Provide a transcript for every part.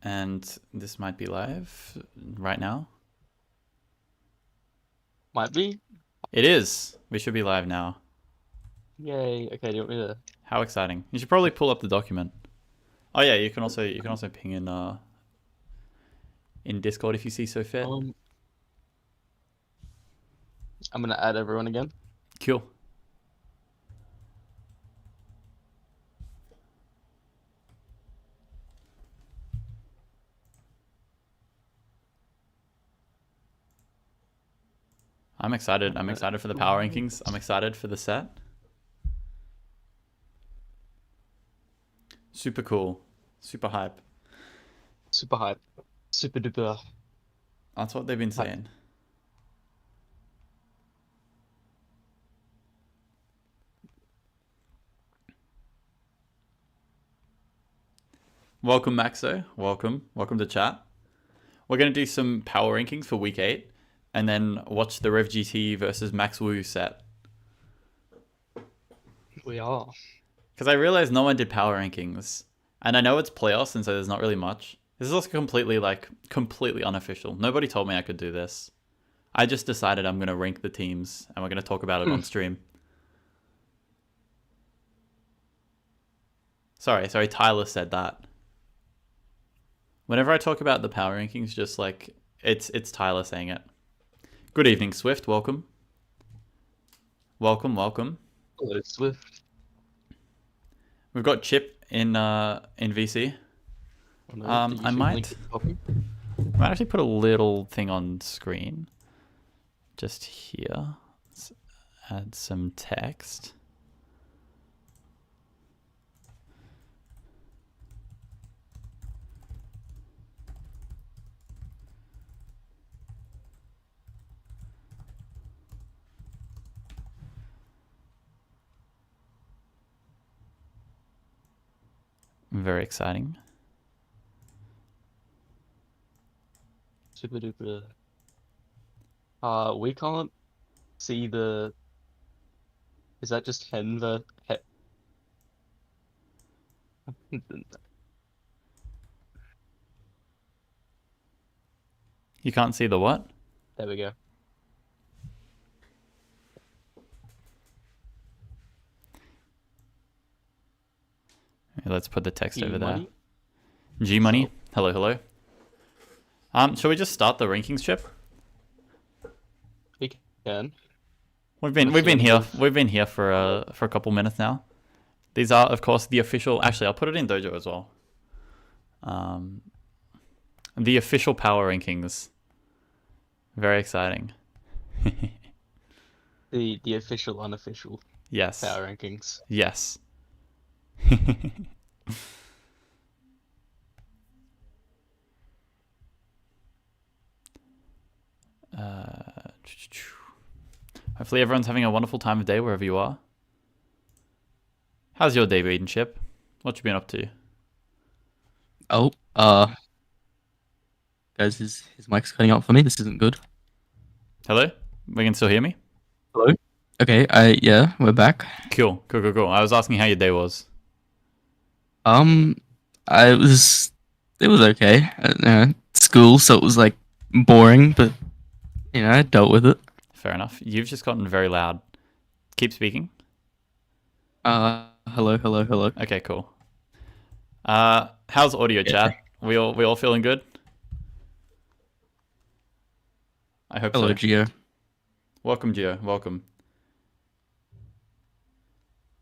And this might be live right now. Might be. It is. We should be live now. Yay. Okay, do you want me to? How exciting. You should probably pull up the document. Oh yeah, you can also ping in Discord if you see so fit. I'm gonna add everyone again. Cool. I'm excited. I'm excited for the power rankings. I'm excited for the set. Super cool. Super hype. Super hype. Super duper. That's what they've been saying. Welcome, Maxwo. Welcome. Welcome to chat. We're going to do some power rankings for week 8 and then watch the Revgt versus Maxwu set. We are. Because I realized no one did power rankings. And I know it's playoffs, and so there's not really much. This is also completely unofficial. Nobody told me I could do this. I just decided I'm going to rank the teams, and we're going to talk about it on stream. Sorry, Tyler said that. Whenever I talk about the power rankings, just like, it's Tyler saying it. Good evening, Swift. Welcome. Welcome. Hello, Swift. We've got Chip in VC. I might actually put a little thing on screen. Just here. Let's add some text. Very exciting. Super duper. We can't see the. Is that just hen the? You can't see the what? There we go. Let's put the text over Money? there. G Money. Hello. Shall we just start the rankings, Chip? We can. We've been here for a couple minutes now. These are, of course, the official. Actually, I'll put it in Dojo as well. The official power rankings. Very exciting. The official, unofficial. Yes. Power rankings. Yes. Hopefully everyone's having a wonderful time of day wherever you are. How's your day been, Chip? What you been up to? Oh, guys, his mic's cutting out for me. This isn't good. Hello? We can still hear me? Hello? Okay, yeah, we're back. Cool. I was asking how your day was. It was okay. School, so it was like boring, but I dealt with it. Fair enough. You've just gotten very loud. Keep speaking. Hello. Okay, cool. How's audio chat? We all feeling good? I hope so. Hello, Gio. Welcome, Gio. Welcome.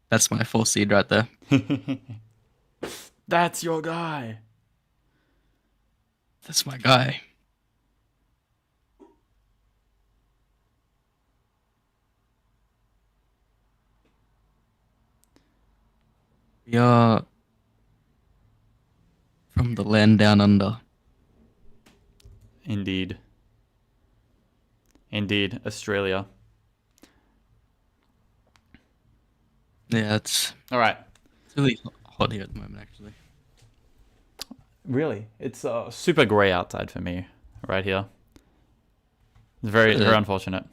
That's my 4 seed right there. That's your guy. That's my guy. We are from the land down under. Indeed, Australia. Yeah, it's All right. It's really hot here at the moment, actually. Really? It's super grey outside for me right here. It's very unfortunate.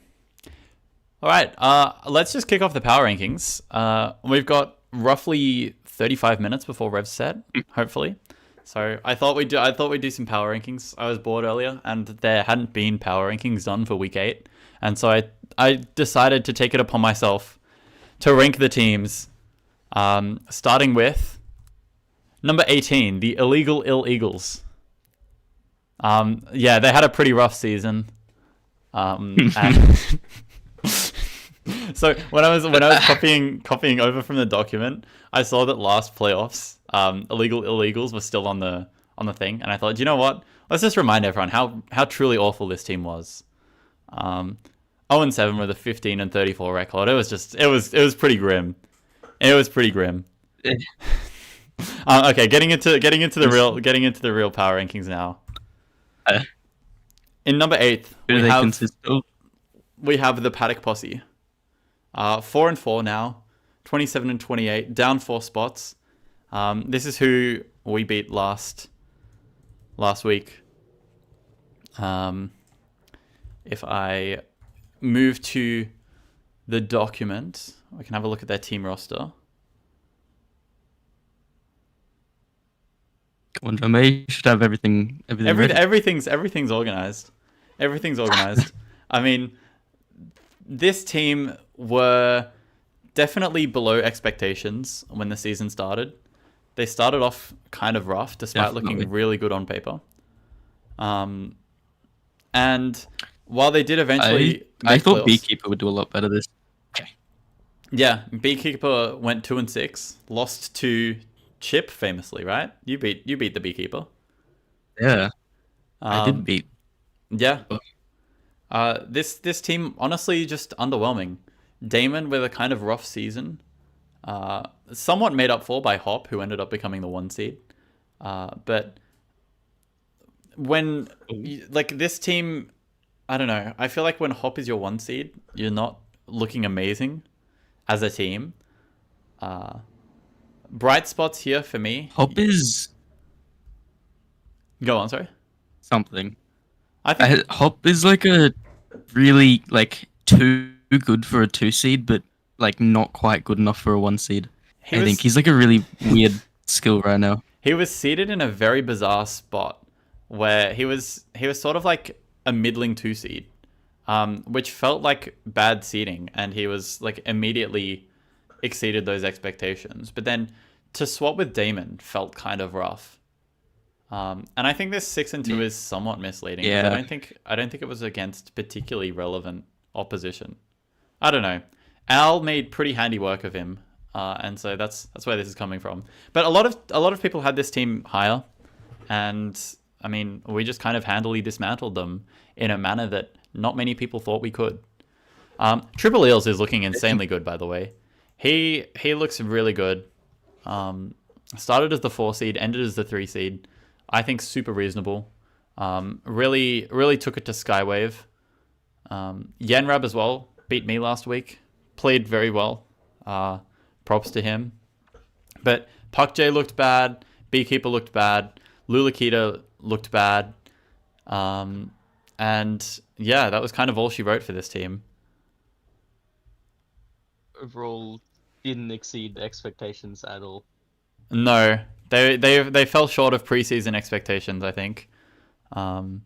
All right, let's just kick off the power rankings. We've got roughly 35 minutes before Rev's set, hopefully. So I thought we'd do some power rankings. I was bored earlier, and there hadn't been power rankings done for week 8, and so I decided to take it upon myself to rank the teams, starting with number 18, the Illegal Ill Eagles. Yeah, they had a pretty rough season. And so when I was copying over from the document, I saw that last playoffs, Illegal Illegals were still on the thing, and I thought, you know what? Let's just remind everyone how truly awful this team was. 0-7 with a 15-34 record. It was pretty grim. It was pretty grim. Okay, getting into the real power rankings now. In number 8, we have the Paddock Posse. 4-4 now, 27-28, down 4 spots. This is who we beat last week. If I move to the document, we can have a look at their team roster. Come on, John, you should have everything ready. Everything's organized. Everything's organized. I mean, this team were definitely below expectations when the season started. They started off kind of rough, despite looking really good on paper. And while they did eventually, I thought playoffs, Beekeeper would do a lot better this. Okay. Yeah, Beekeeper went 2-6, lost to Chip famously, right? You beat the Beekeeper. Yeah, I did beat. Yeah. This team honestly just underwhelming. Damon with a kind of rough season, somewhat made up for by Hop, who ended up becoming the 1 seed. But when this team, I don't know. I feel like when Hop is your 1 seed, you're not looking amazing as a team. Bright spots here for me. Hop is go on. Sorry. Something. I think Hop is like a really too good for a 2 seed, but not quite good enough for a 1 seed. I think he's like a really weird skill right now. He was seated in a very bizarre spot where he was sort of like a middling 2 seed, which felt like bad seeding, and he was immediately exceeded those expectations. But then to swap with Damon felt kind of rough. And I think this 6-2 is somewhat misleading. Yeah. I don't think it was against particularly relevant opposition. I don't know. Al made pretty handy work of him, and so that's where this is coming from. But a lot of people had this team higher, and I mean, we just kind of handily dismantled them in a manner that not many people thought we could. Triple Eels is looking insanely good, by the way. He looks really good. Started as the 4 seed, ended as the 3 seed. I think super reasonable. Really took it to Skywave. Yenrab as well beat me last week. Played very well. Props to him. But PuckJ looked bad. Beekeeper looked bad. Lulakita looked bad. And yeah, that was kind of all she wrote for this team. Overall, didn't exceed expectations at all. No, they fell short of preseason expectations, I think. And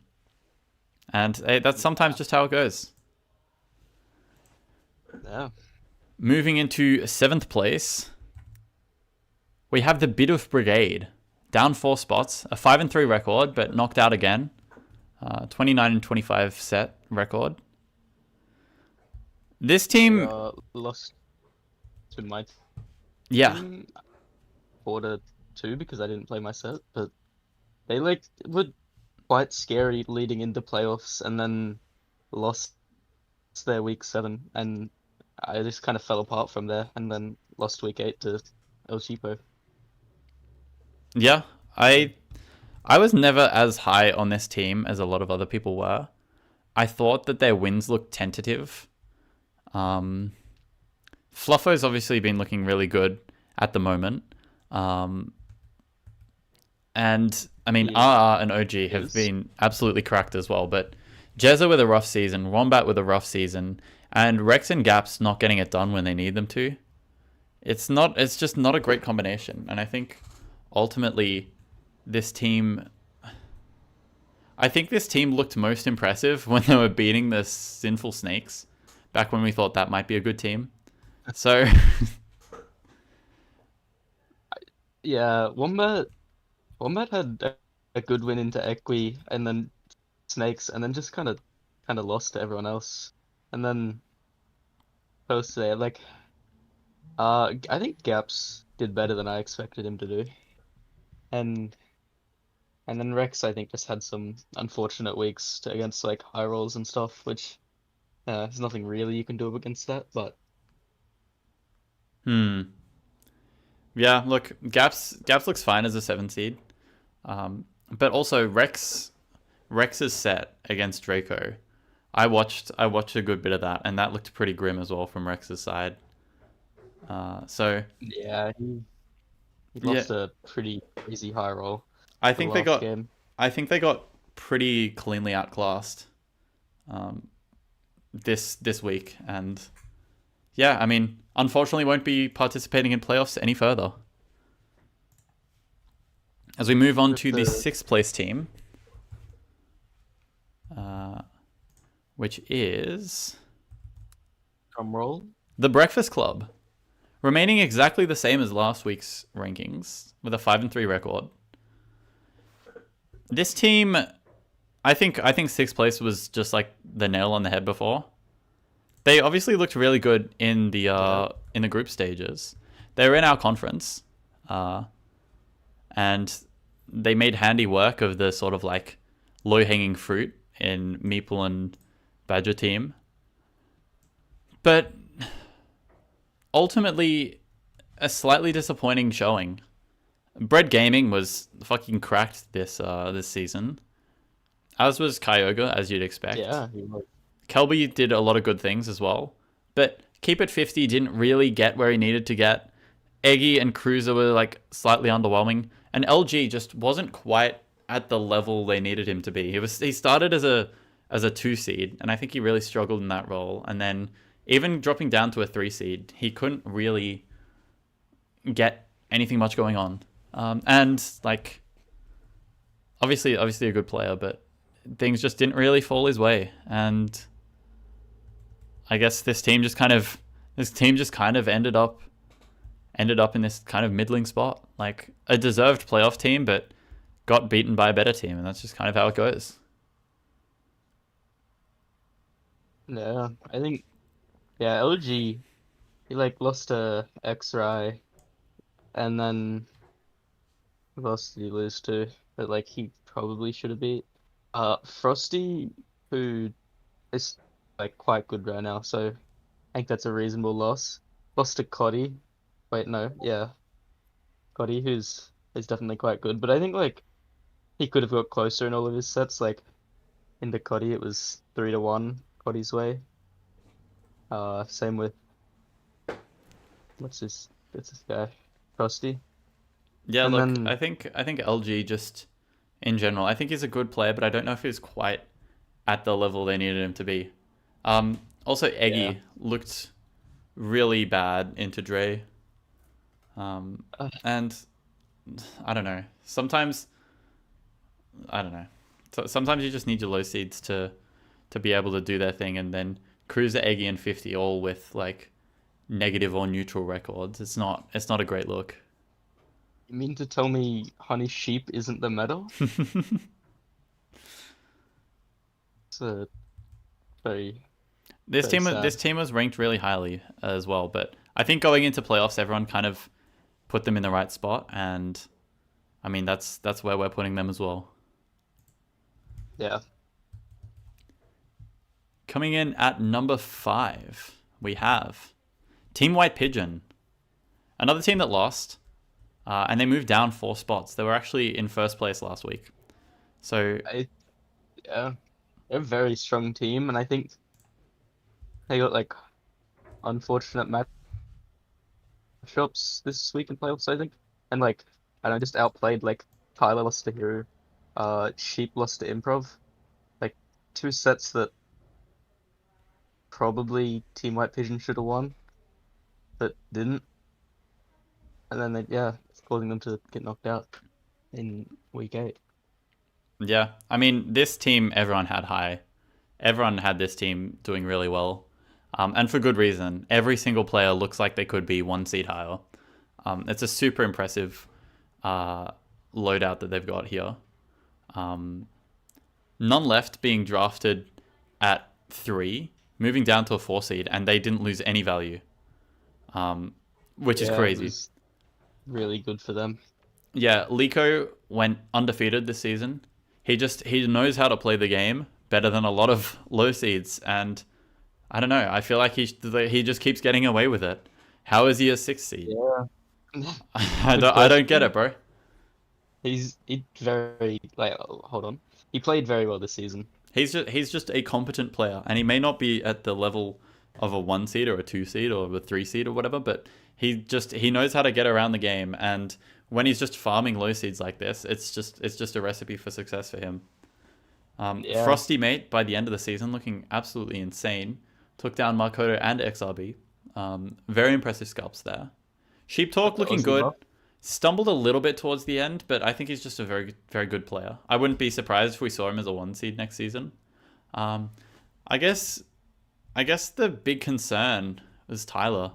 that's sometimes just how it goes. Yeah. Moving into 7th place, we have the Bidoof Brigade. Down 4 spots, a 5-3 record, but knocked out again. 29-25 set record. This team lost to my team. Yeah. 4-2 because I didn't play my set, but they were quite scary leading into playoffs, and then lost their week 7, and I just kind of fell apart from there, and then lost week 8 to El Cheapo. Yeah, I was never as high on this team as a lot of other people were. I thought that their wins looked tentative. Fluffo's obviously been looking really good at the moment. And I mean, RR and OG have been absolutely cracked as well. But Jezza with a rough season, Wombat with a rough season, and Rex and Gaps not getting it done when they need them to. It's just not a great combination. And I think ultimately this team. I think this team looked most impressive when they were beating the Sinful Snakes, back when we thought that might be a good team. So Yeah, Wombat had a good win into Equi and then Snakes, and then just kind of lost to everyone else. And then post there, like, I think Gaps did better than I expected him to do, and then Rex I think just had some unfortunate weeks against like high rolls and stuff, which there's nothing really you can do against that. But yeah, look, Gaps looks fine as a 7 seed, but also Rex's set against Draco. I watched a good bit of that, and that looked pretty grim as well from Rex's side. So yeah, he lost a pretty easy high roll. I think they got game. I think they got pretty cleanly outclassed this week, and yeah, I mean, unfortunately won't be participating in playoffs any further. As we move on to the 6th place team, which is drum roll, the Breakfast Club, remaining exactly the same as last week's rankings with a 5-3 record. This team, I think 6th place was just like the nail on the head before. They obviously looked really good in the group stages. They were in our conference, and they made handy work of the sort of like low-hanging fruit in Meeple and Badger team. But ultimately, a slightly disappointing showing. Bread Gaming was fucking cracked this season, as was Kyogre, as you'd expect. Yeah, he was. Kelby did a lot of good things as well, but Keep It 50 didn't really get where he needed to get. Eggy and Cruiser were like slightly underwhelming, and LG just wasn't quite at the level they needed him to be. He started as a 2 seed, and I think he really struggled in that role. And then even dropping down to a 3 seed, he couldn't really get anything much going on. And like, obviously a good player, but things just didn't really fall his way. And I guess this team just kind of ended up in this kind of middling spot, like a deserved playoff team, but got beaten by a better team, and that's just kind of how it goes. Yeah, I think LG, he like lost to X-Ray, and then who else did he lose to that like he probably should have beat? Frosty, who is like quite good right now, so I think that's a reasonable loss. Lost to Coddy. Wait, no, yeah. Coddy, who's is definitely quite good, but I think like he could have got closer in all of his sets. Like into Coddy, it was 3-1 Coddy's way. Same with what's this guy, Frosty. Yeah, And look, then- I think LG just in general, I think he's a good player, but I don't know if he's quite at the level they needed him to be. Also, Eggy looked really bad into Dre. And I don't know. Sometimes you just need your low seeds to be able to do their thing, and then Cruiser, Eggy, and 50 all with like negative or neutral records. It's not a great look. You mean to tell me Honey Sheep isn't the meta? It's a very This Very team was ranked really highly as well, but I think going into playoffs, everyone kind of put them in the right spot, and I mean that's where we're putting them as well. yeah. Coming in at number 5, we have Team White Pigeon, another team that lost, and they moved down 4 spots. They were actually in first place last week, so Yeah, they're a very strong team, and I think they got like unfortunate matchups this week in playoffs, I think, and like I don't know, just outplayed. Like Tyler lost to Hero, Sheep lost to Improv, like 2 sets that probably Team White Pigeon should have won, but didn't, and then it's causing them to get knocked out. in week 8. Yeah, I mean, this team, everyone had high. Everyone had this team doing really well. And for good reason. Every single player looks like they could be 1 seed higher. It's a super impressive loadout that they've got here. None left being drafted at 3, moving down to a 4 seed, and they didn't lose any value, which is crazy. It was really good for them. Yeah, Liko went undefeated this season. He knows how to play the game better than a lot of low seeds, and I don't know. I feel like he just keeps getting away with it. How is he a 6 seed? Yeah. I don't get it, bro. He very hold on. He played very well this season. He's just a competent player, and he may not be at the level of a 1 seed or a 2 seed or a 3 seed or whatever, but he knows how to get around the game, and when he's just farming low seeds like this, it's just a recipe for success for him. Frosty Mate by the end of the season looking absolutely insane. Took down Markoto and XRB. Very impressive scalps there. Sheep Talk looking good. Stumbled a little bit towards the end, but I think he's just a very, very good player. I wouldn't be surprised if we saw him as a 1 seed next season. I guess the big concern was Tyler.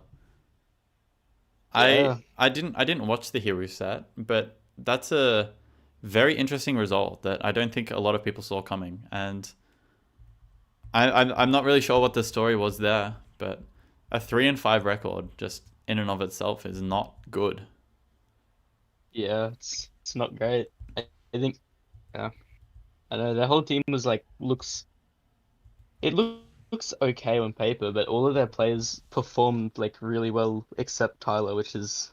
Yeah. I didn't watch the Hiru set, but that's a very interesting result that I don't think a lot of people saw coming, and I'm not really sure what the story was there, but a 3-5 record just in and of itself is not good. Yeah, it's not great. I think, yeah, I know the whole team was looks okay on paper, but all of their players performed really well except Tyler, which is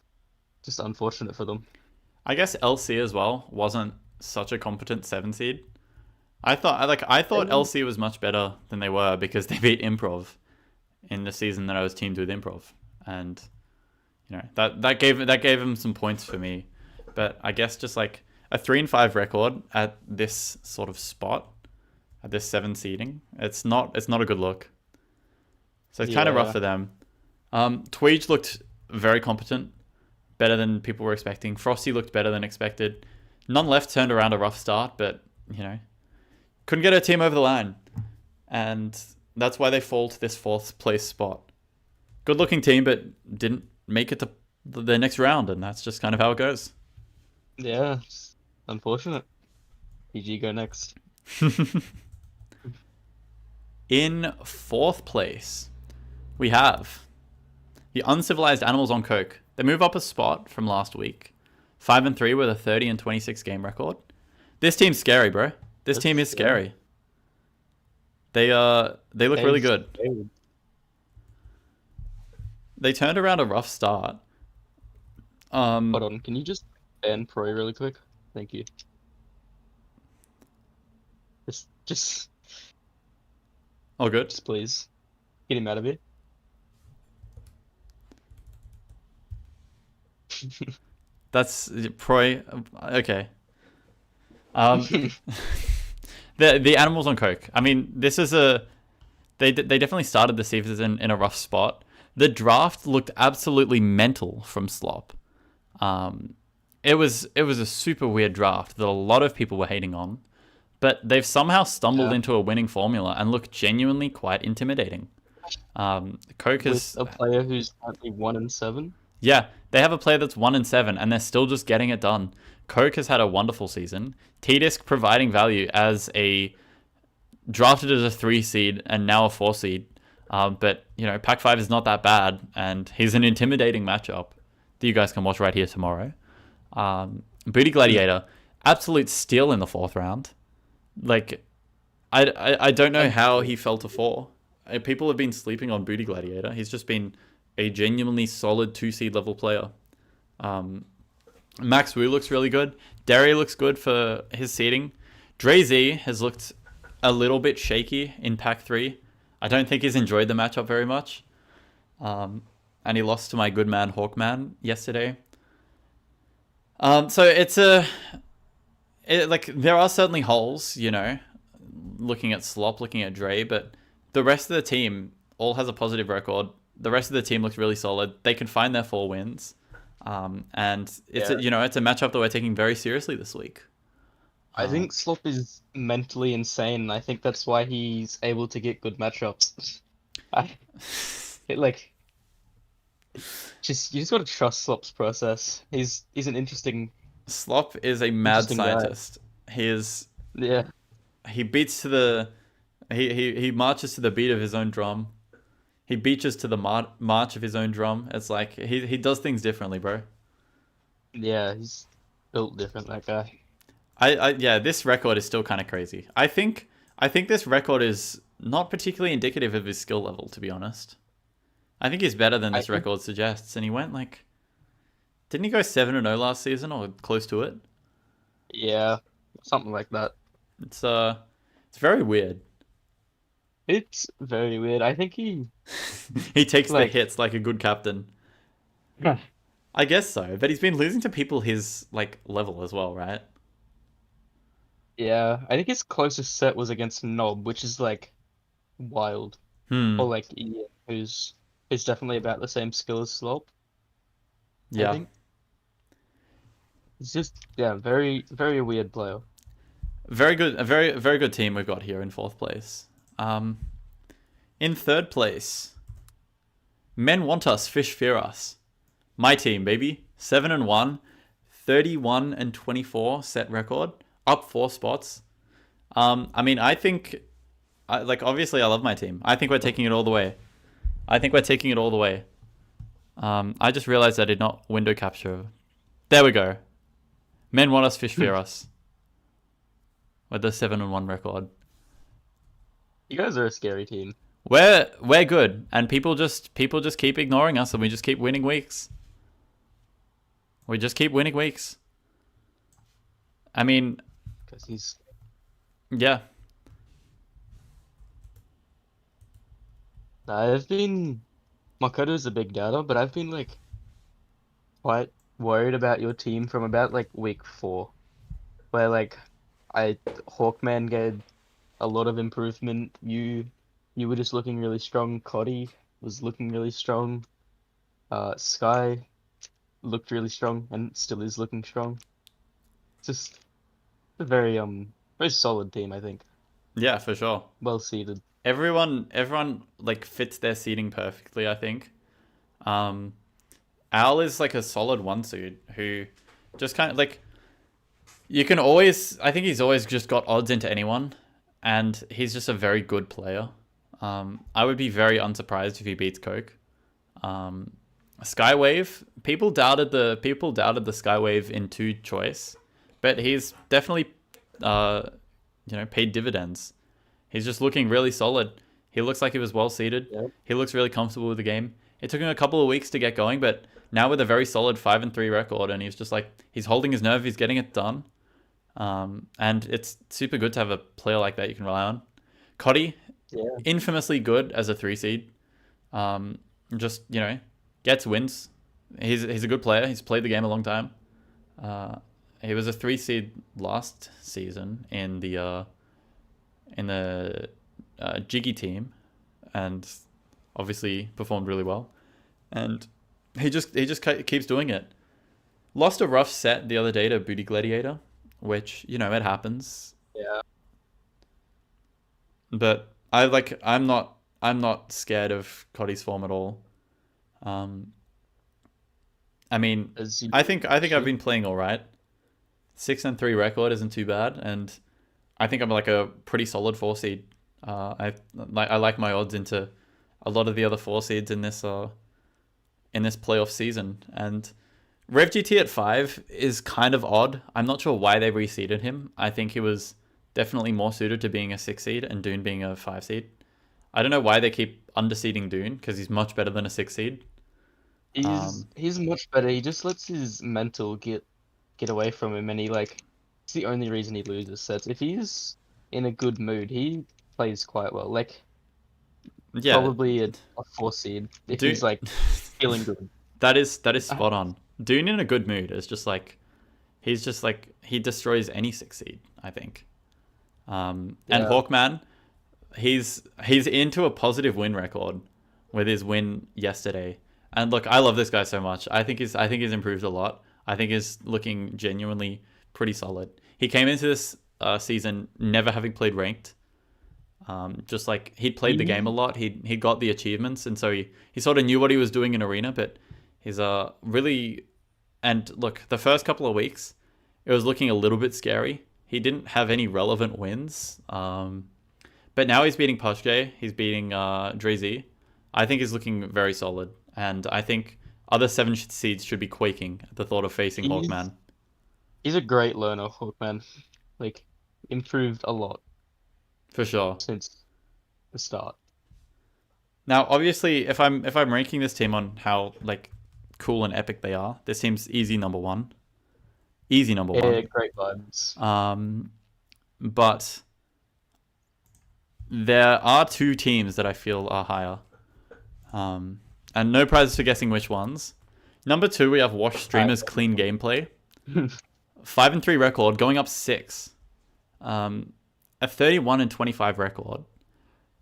just unfortunate for them. I guess LC as well wasn't such a competent 7 seed. I thought LC was much better than they were because they beat Improv in the season that I was teamed with Improv, and that gave him some points for me. But I guess just a 3-5 record at this sort of spot, at this 7 seeding, it's not a good look. So it's kind of rough for them. Tweej looked very competent, better than people were expecting. Frosty looked better than expected. None left turned around a rough start, but couldn't get her team over the line, and that's why they fall to this 4th place spot. Good looking team, but didn't make it to the next round, and that's just kind of how it goes. Yeah, it's unfortunate. PG go next. In 4th place, we have the Uncivilized Animals on Coke. They move up a spot from last week. 5-3 with a 30-26 game record. This team's scary, bro. This team is scary. They look really good. They turned around a rough start. Hold on, can you just ban Proy really quick? Thank you. Just Oh, good. Just please get him out of here. That's Proy. Okay. The Animals on Coke. I mean, this is they definitely started the season in a rough spot. The draft looked absolutely mental from Slop. It was a super weird draft that a lot of people were hating on, but they've somehow stumbled into a winning formula and look genuinely quite intimidating. Coke is a player who's currently 1-7. Yeah, they have a player that's 1-7, and they're still just getting it done. Coke has had a wonderful season. T-Disc providing value as drafted as a 3 seed and now a 4 seed. But Pac-5 is not that bad, and he's an intimidating matchup that you guys can watch right here tomorrow. Booty Gladiator, absolute steal in the 4th round. I don't know how he fell to 4. People have been sleeping on Booty Gladiator. He's just been a genuinely solid 2 seed level player. Maxwu looks really good. Derry looks good for his seeding. Dre Z has looked a little bit shaky in Pack 3. I don't think he's enjoyed the matchup very much. And he lost to my good man Hawkman yesterday. So there are certainly holes, looking at Slop, looking at Dre, but the rest of the team all has a positive record. The rest of the team looks really solid. They can find their 4 wins. And it's Yeah. it's a matchup that we're taking very seriously this week. I think Slop is mentally insane. I think that's why he's able to get good matchups. I it like just you just gotta trust Slop's process. He's an Slop is a mad interesting guy. scientist. Yeah. He beats to the he marches to the beat of his own drum. He beaches to the march of his own drum. It's like he does things differently, bro. Yeah, he's built different, that guy. Yeah, this record is still kind of crazy. I think this record is not particularly indicative of his skill level, to be honest. I think he's better than I this think record suggests, and he went like, didn't he go 7-0 last season or close to it? yeah, something like that. It's very weird. It's very weird. I think he He takes the like hits like a good captain. I guess so, but he's been losing to people his like level as well, right? yeah, I think his closest set was against Nob, which is like wild. Or Hmm. like Ian, who's definitely about the same skill as Slop, I Yeah. think. It's just yeah, very, very weird player. Very good. A very good team we've got here in fourth place. Um, in third place, Men Want Us, Fish Fear Us. My team, baby. 7-1, 31-24 set record, up 4 spots. I mean, I think, obviously, I love my team. I think we're taking it all the way. I just realized I did not window capture. There we go. Men Want Us, Fish Fear Us. With the 7-1 record. You guys are a scary team. We're good, and people just keep ignoring us, and we just keep winning weeks. I mean, Because he's yeah, I've been Makoto's a big doubter, but I've been like quite worried about your team from about like week 4, where like Hawkman gave a lot of improvement. You were just looking really strong. Coddy was looking really strong. Sky looked really strong and still is looking strong. Just a very solid team, I think. yeah, for sure. Well seeded. Everyone like fits their seating perfectly. I think. Al is like a solid 1 seed who just kind of like you can always. I think he's always just got odds into anyone, and he's just a very good player. I would be very unsurprised if he beats Coke. Skywave, people doubted the Skywave in 2 choice, but he's definitely paid dividends. He's just looking really solid. He looks like he was well seated. Yep. He looks really comfortable with the game. It took him a couple of weeks to get going, but now with a very solid 5-3 record, and he's just like he's holding his nerve. He's getting it done. And it's super good to have a player like that you can rely on. Coddy, Yeah. infamously good as a 3 seed. Just gets wins. He's a good player. He's played the game a long time. He was a 3 seed last season in the Jiggy team, and obviously performed really well. And he just keeps doing it. Lost a rough set the other day to Booty Gladiator, which it happens. Yeah. But I'm not scared of Coddy's form at all. I mean, I think I've been playing all right. 6-3 record isn't too bad, and I think I'm like a pretty solid 4 seed. I like my odds into a lot of the other 4 seeds in this playoff season. And Revgt at 5 is kind of odd. I'm not sure why they reseeded him. I think he was definitely more suited to being a 6 seed and Dune being a 5 seed. I don't know why they keep underseeding Dune, because he's much better than a 6 seed. He's much better. He just lets his mental get away from him, and it's the only reason he loses sets. If he's in a good mood, he plays quite well. Like Yeah, probably a 4 seed if Dune, he's like feeling good. that is spot on. Dune in a good mood is just like he destroys any 6 seed, I think. And Yeah. Hawkman, he's into a positive win record with his win yesterday. And look, I love this guy so much. I think he's improved a lot. I think he's looking genuinely pretty solid. He came into this season never having played ranked. Just like he'd played the game a lot, he got the achievements, and so he sort of knew what he was doing in arena. But he's really, and look, the first couple of weeks, it was looking a little bit scary. He didn't have any relevant wins, but now he's beating Pushjay, he's beating Dreezy. I think he's looking very solid, and I think other 7 seeds should be quaking at the thought of facing Hawkman. He's a great learner, Hawkman. Like, improved a lot. For sure. Since the start. Now, obviously, if I'm ranking this team on how like cool and epic they are, this team's easy number 1. Easy number 1. Yeah, great vibes. But there are 2 teams that I feel are higher. And no prizes for guessing which ones. Number 2, we have Wash Streamer's clean gameplay. 5-3 record, going up 6. A 31-25 record.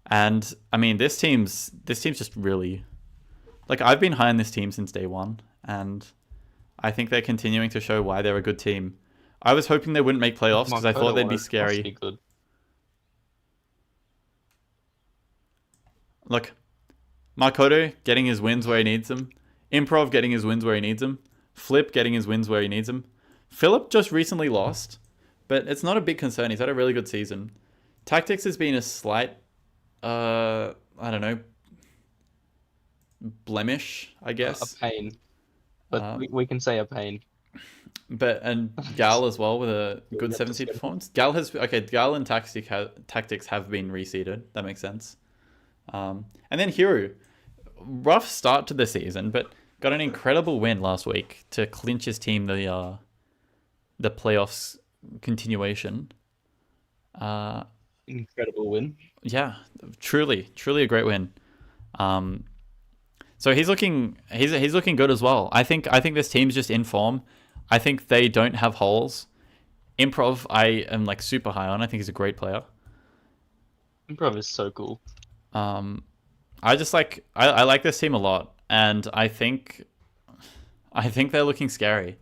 And I mean, this team's just really, like, I've been high on this team since day 1, and I think they're continuing to show why they're a good team. I was hoping they wouldn't make playoffs because I thought they'd be scary. Be good. Look, Makoto getting his wins where he needs them. Improv getting his wins where he needs them. Flip getting his wins where he needs them. Philip just recently lost, but it's not a big concern. He's had a really good season. Tactics has been a slight, I don't know, blemish, I guess. A pain. But we can say a pain. And Gal as well with a good 7 seed performance. Gal and Tactics have been reseeded. That makes sense. And then Hiru, rough start to the season, but got an incredible win last week to clinch his team the playoffs continuation. Incredible win. Yeah, truly a great win. So he's looking good as well. I think this team's just in form. I think they don't have holes. Improv, I am like super high on. I think he's a great player. Improv is so cool. I just like I like this team a lot, and I think they're looking scary.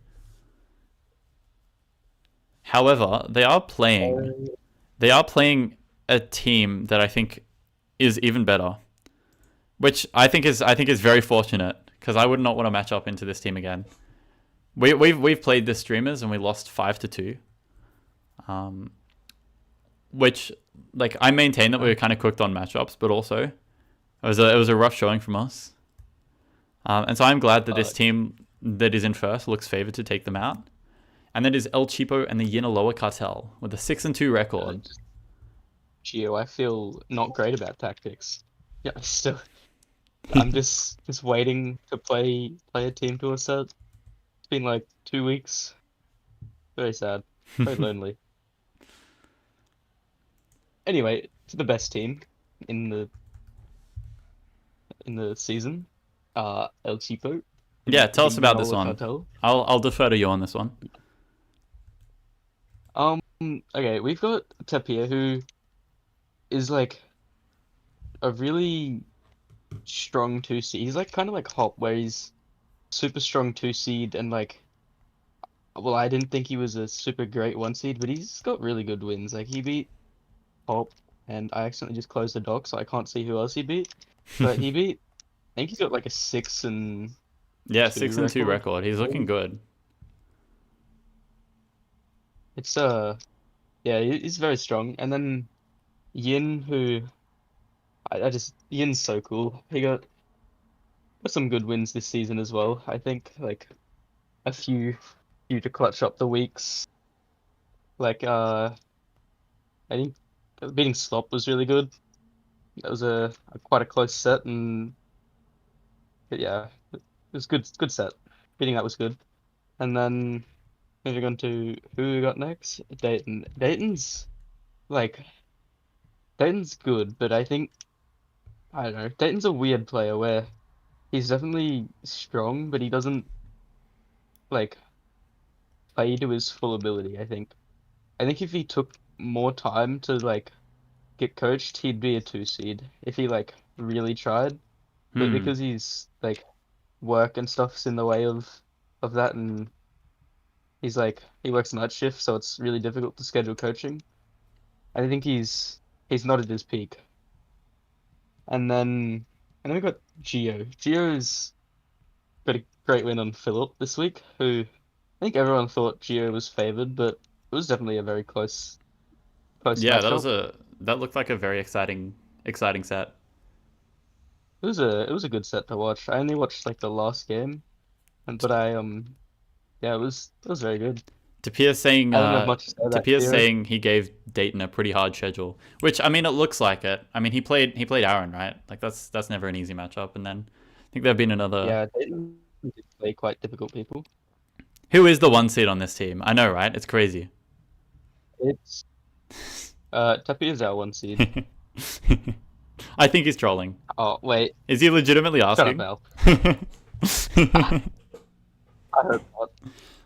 However, they are playing a team that I think is even better, which I think is very fortunate because I would not want to match up into this team again. We've played the streamers and we lost 5-2, which like I maintain that we were kind of cooked on matchups, but also it was a rough showing from us, and so I'm glad that this team that is in first looks favored to take them out. And that is El Cheapo and the Yinaloa Cartel with a 6-2 record. Gio, I feel not great about Tactics. Yeah, I'm just waiting to play a team to a set. It's been like 2 weeks. Very sad. Very lonely. Anyway, to the best team in the season, El Cheapo. Yeah, tell us about this one. Cartel. I'll defer to you on this one. Okay, we've got Tapir, who is like a really strong 2 seed. He's like kind of like Hop, where he's super strong 2 seed and like, well, I didn't think he was a super great 1 seed, but he's got really good wins. Like he beat Hop, and I accidentally just closed the dock, so I can't see who else he beat. But he beat, I think he's got like a 6-2 record. He's looking good. It's yeah, he's very strong. And then Yin, who Yin's so cool. He got some good wins this season as well. I think like a few to clutch up the weeks. Like I think beating Slop was really good. That was a quite a close set, and yeah, it was good set. Beating that was good. And then moving on to who we got next, Dayton. Dayton's good, but I don't know. Dayton's a weird player where he's definitely strong, but he doesn't like play to his full ability. I think if he took more time to like get coached, he'd be a 2 seed if he like really tried. But because he's like work and stuff's in the way of that, and he's like he works night shift, so it's really difficult to schedule coaching. I think he's not at his peak. And then we got Gio. Gio's got a great win on Philip this week, who I think everyone thought Gio was favored, but it was definitely a very close Yeah, matchup. that looked like a very exciting set. It was a good set to watch. I only watched like the last game, but yeah, it was very good. Tapir's saying I don't have much to say about Tapir's Gio. saying he gave Dayton a pretty hard schedule, which I mean it looks like it. I mean he played Aaron, right? Like that's never an easy matchup. And then I think there've been another. Yeah, they did play quite difficult people. Who is the 1 seed on this team? I know, right? It's crazy. It's Tapir's our 1 seed. I think he's trolling. Oh wait, Is he legitimately shut asking? up, Al. I hope not.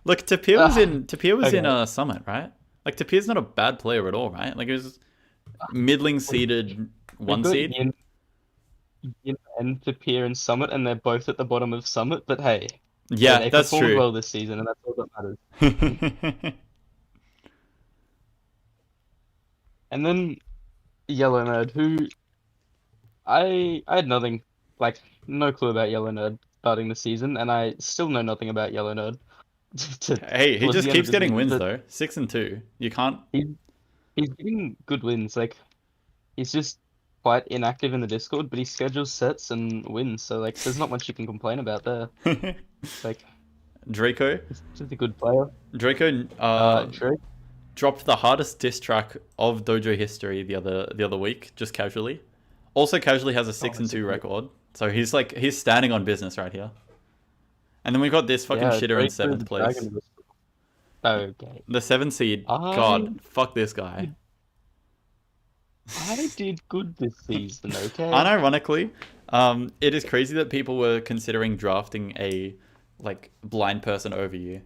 Look, Tapir was in Okay. Summit, right? Like Tapir's not a bad player at all, right? Like he was middling seeded We've 1 got seed. Yin and Tapir and Summit, and they're both at the bottom of Summit. But hey, Yeah, they that's performed true. well this season, and that's all that matters. And then Yellow Nerd, who I had nothing, like no clue about Yellow Nerd starting the season, and I still know nothing about Yellow Nerd Hey, he towards just the end of keeps the getting season. wins But though. 6-2. You can't. he's getting good wins. Like he's just quite inactive in the Discord, but he schedules sets and wins. So like, there's not much you can complain about there. Like Draco. he's just a good player. Draco Drake. dropped the hardest diss track of Dojo history the other week, just casually. Also casually has a Oh, 6 and that's a 2 great. record. So he's standing on business right here. And then we got this fucking Yeah, shitter in Drake with 7th the place. Dragon. Okay. The 7 seed. I God, fuck this guy. I did good this season, okay? Unironically, it is crazy that people were considering drafting a like blind person over you.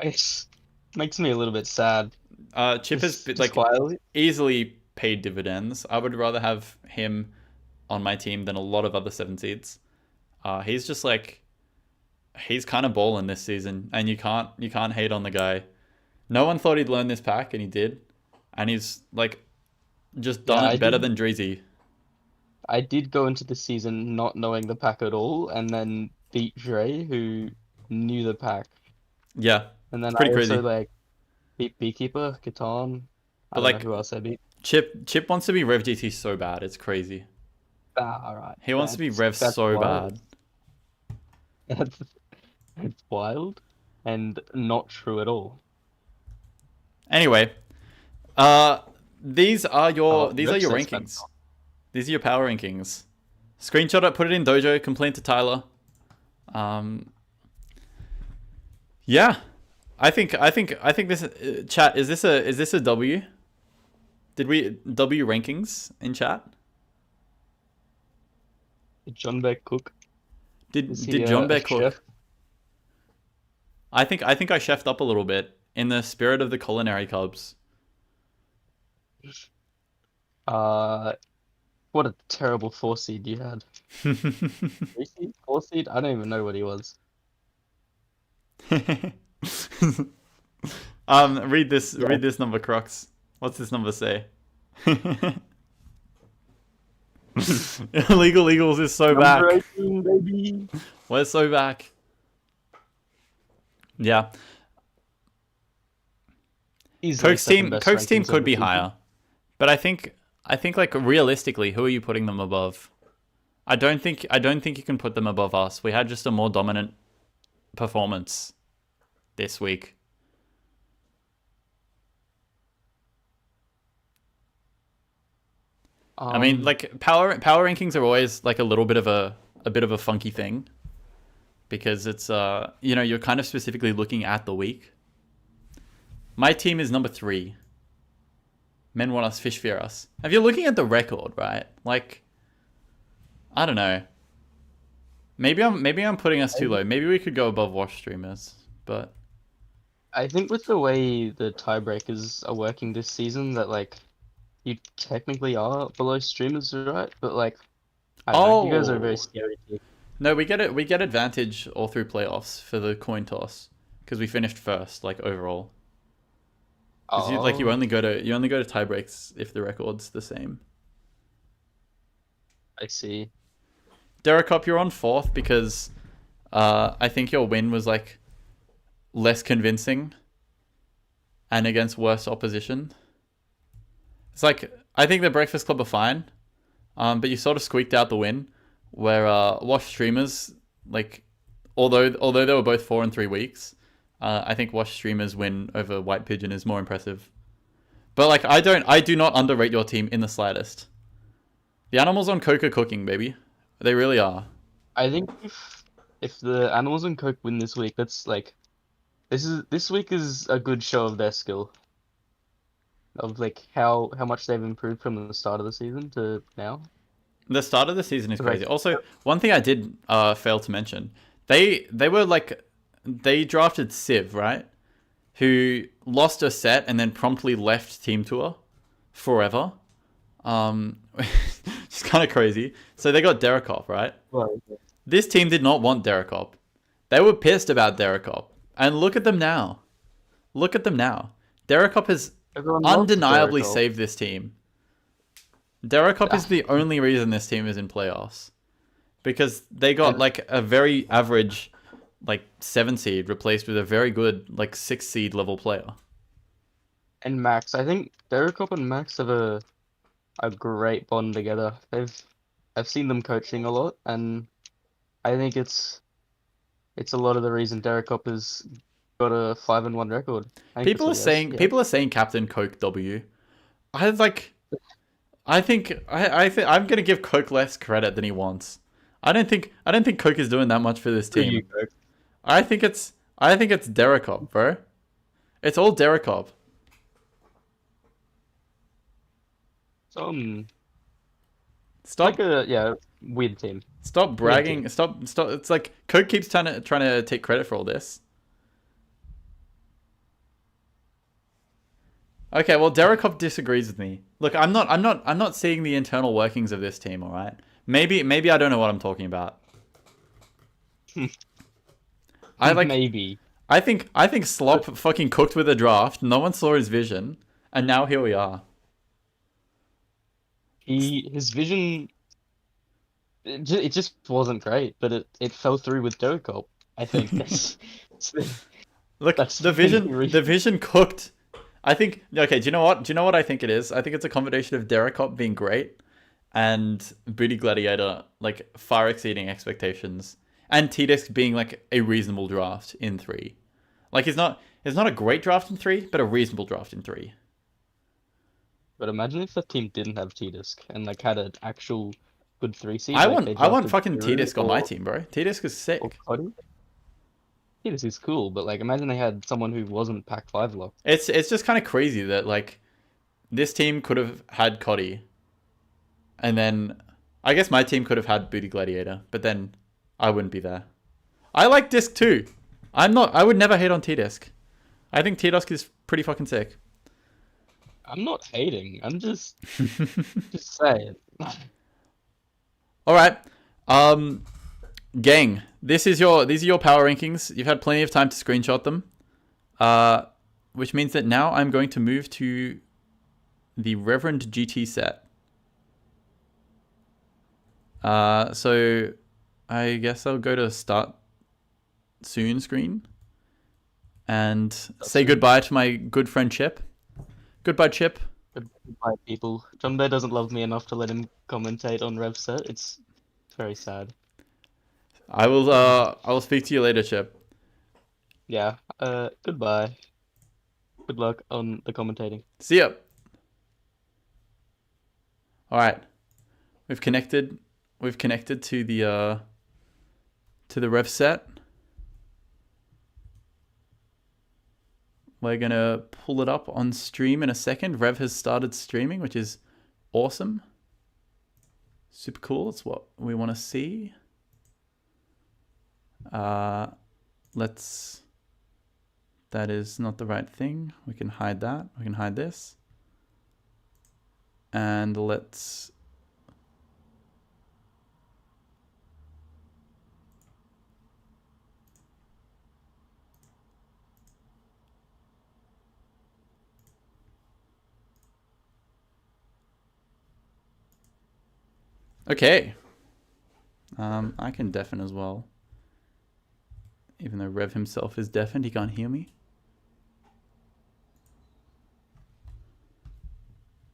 It makes me a little bit sad. Chip has Just like quietly. easily paid dividends. I would rather have him on my team than a lot of other 7 seeds. He's just like he's kind of balling this season, and you can't hate on the guy. No one thought he'd learn this pack, and he did, and he's like just Yeah, done it better than Dreezy. I did go into the season not knowing the pack at all, and then beat Dre, who knew the pack. Yeah, And then it's I pretty also crazy. like beat Beekeeper, Catan. I But don't know like who else I beat. Chip wants to be Revgt so bad, it's crazy. Alright. He wants to be Rev That's so wild. bad. That's wild and not true at all. Anyway, these are your Rev says rankings. These are your power rankings. Screenshot it, put it in Dojo, complain to Tyler. Yeah, I think this chat is this a W? Did we W rankings in chat? John Beck Cook. Is he Did John a Bear cook? chef? I think I chefed up a little bit in the spirit of the culinary cubs. What a terrible 4 seed you had. 3 seed? 4 seed? I don't even know what he was. Read this number, Crocs. What's this number say? Illegal Eagles is so Number back. 18, baby. We're so back. Yeah. Easily Coke's second team best Coke's team rankings could over be Cooper. higher. But I think like realistically, who are you putting them above? I don't think you can put them above us. We had just a more dominant performance this week. I mean, like power rankings are always like a little bit of a funky thing because it's you're kind of specifically looking at the week. My team is number 3. Men want us, fish fear us. If you're looking at the record, right? Like, I don't know. Maybe I'm putting us too low. Maybe we could go above Wash Streamers, but I think with the way the tiebreakers are working this season, that like you technically are below streamers, right? But like I don't know, you guys are a very oh, scary team. No, we get it. We get advantage all through playoffs for the coin toss because we finished first, like overall. Because you only go to tie breaks if the record's the same. I see. Derek Up, you're on fourth because I think your win was like less convincing and against worse opposition. It's like I think the Breakfast Club are fine, but you sort of squeaked out the win where Wash Streamers, like although they were both 4 and 3 weeks, I think Wash Streamers win over White Pigeon is more impressive. But like I do not underrate your team in the slightest. The animals on Coke are cooking, baby. They really are. I think if the Animals and Coke win this week, that's like this week is a good show of their skill. Of like how much they've improved from the start of the season to now. The start of the season is crazy. Also, one thing I did fail to mention, they were like they drafted Civ, right? Who lost a set and then promptly left Team Tour forever. It's kind of crazy. So they got Derekop, right? Well, This team did not want Derekop. They were pissed about Derekop. And look at them now. Look at them now. Derekop has undeniably saved this team. Derekop is the only reason this team is in playoffs. Because they got like a very average like 7 seed replaced with a very good like 6 seed level player. And Max, I think Derekop and Max have a great bond together. I've seen them coaching a lot, and I think it's a lot of the reason Derekop has got a 5-1 record. People are saying Captain Coke W. I'm gonna give Coke less credit than he wants. I don't think Coke is doing that much for this team. I think it's Derekop, bro. It's all Derekop. Stop. Like weird team. Stop bragging. Stop. It's like Coke keeps trying to take credit for all this. Okay, well, Derekop disagrees with me. Look, I'm not seeing the internal workings of this team. All right, maybe I don't know what I'm talking about. Maybe. I think Slop fucking cooked with a draft. No one saw his vision, and now here we are. His vision, it just wasn't great, but it fell through with Derekop. I think. Look, the vision cooked. I think. Okay, do you know what I think it is? I think it's a combination of Derekop being great and Booty Gladiator like far exceeding expectations, and T-Disc being like a reasonable draft in 3. Like it's not a great draft in 3, but a reasonable draft in 3. But imagine if the team didn't have T-Disc and like had an actual good 3 seed. I want fucking T-Disc on my team, bro. T-Disc is sick. T-Disc is cool, but like imagine they had someone who wasn't Pack 5 locked. It's just kind of crazy that like this team could have had Coddy, and then I guess my team could have had Booty Gladiator, but then I wouldn't be there. I like Disc too. I would never hate on T-Disc. I think T-Disc is pretty fucking sick. I'm not hating. I'm just saying. All right, gang. These are your power rankings. You've had plenty of time to screenshot them, which means that now I'm going to move to the Reverend GT set. So I guess I'll go to start soon screen and say goodbye to my good friend Chip. Goodbye, Chip. Goodbye, people. John Bear doesn't love me enough to let him commentate on Revset. It's very sad. I will speak to you later, Chip. Yeah. Goodbye. Good luck on the commentating. See ya. All right. We've connected to the rev set. We're gonna pull it up on stream in a second. Rev has started streaming, which is awesome. Super cool. It's what we want to see. That is not the right thing. We can hide that. We can hide this. And let's Okay. I can deafen as well. Even though Rev himself is deafened, he can't hear me.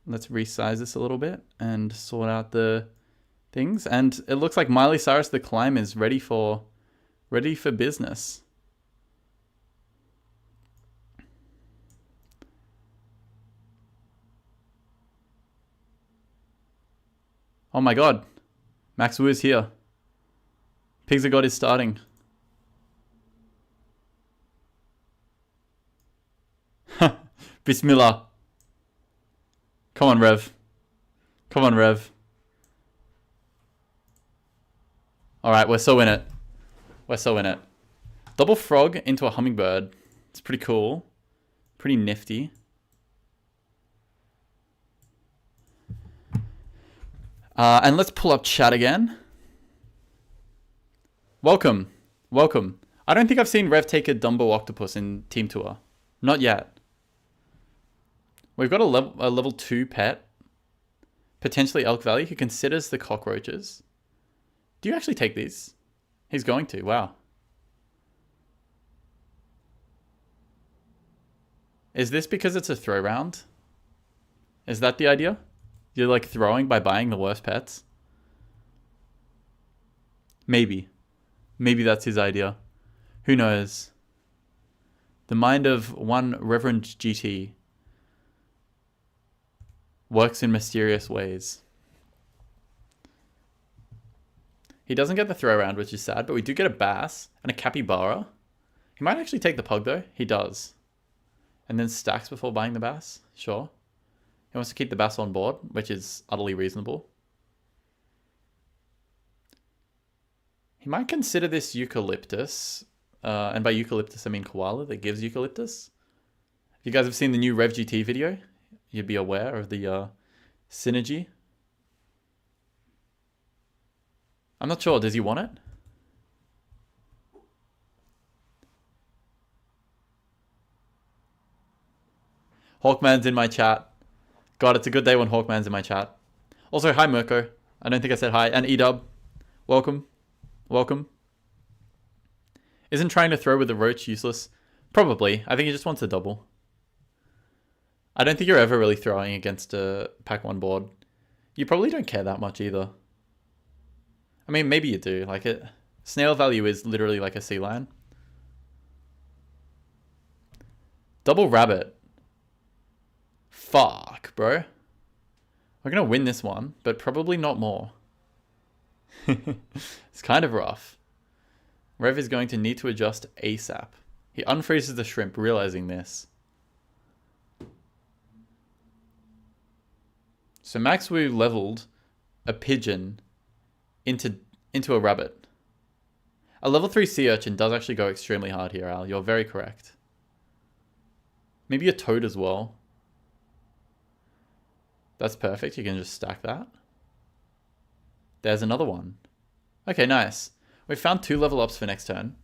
Let's resize this a little bit and sort out the things. And it looks like Miley Cyrus the Climb is ready for business. Oh my god. Maxwu is here. Pigs of God is starting. Bismillah. Come on, Rev. Come on, Rev. Alright, we're so in it. We're so in it. Double frog into a hummingbird. It's pretty cool. Pretty nifty. And let's pull up chat again. Welcome. Welcome. I don't think I've seen Rev take a Dumbo Octopus in Team Tour. Not yet. We've got a level 2 pet. Potentially Elk Valley, who considers the cockroaches. Do you actually take these? He's going to. Wow. Is this because it's a throw round? Is that the idea? You're like throwing by buying the worst pets? Maybe. Maybe that's his idea. Who knows? The mind of one Reverend GT works in mysterious ways. He doesn't get the throw round, which is sad, but we do get a bass and a capybara. He might actually take the pug though. He does. And then stacks before buying the bass. Sure. He wants to keep the bass on board, which is utterly reasonable. He might consider this eucalyptus. And by eucalyptus, I mean koala that gives eucalyptus. If you guys have seen the new Revgt video, you'd be aware of the synergy. I'm not sure. Does he want it? Hawkman's in my chat. God, it's a good day when Hawkman's in my chat. Also, hi Mirko. I don't think I said hi. And Edub. Welcome. Welcome. Isn't trying to throw with the roach useless? Probably. I think he just wants a double. I don't think you're ever really throwing against a pack 1 board. You probably don't care that much either. I mean, maybe you do. Like it. Snail value is literally like a sea lion. Double rabbit. Fuck, bro. We're gonna win this one, but probably not more. It's kind of rough. Rev is going to need to adjust ASAP. He unfreezes the shrimp, realizing this. So Maxwu leveled a pigeon into a rabbit. A level 3 sea urchin does actually go extremely hard here, Al. You're very correct. Maybe a toad as well. That's perfect. You can just stack that. There's another one. Okay, nice. We found 2 level ups for next turn.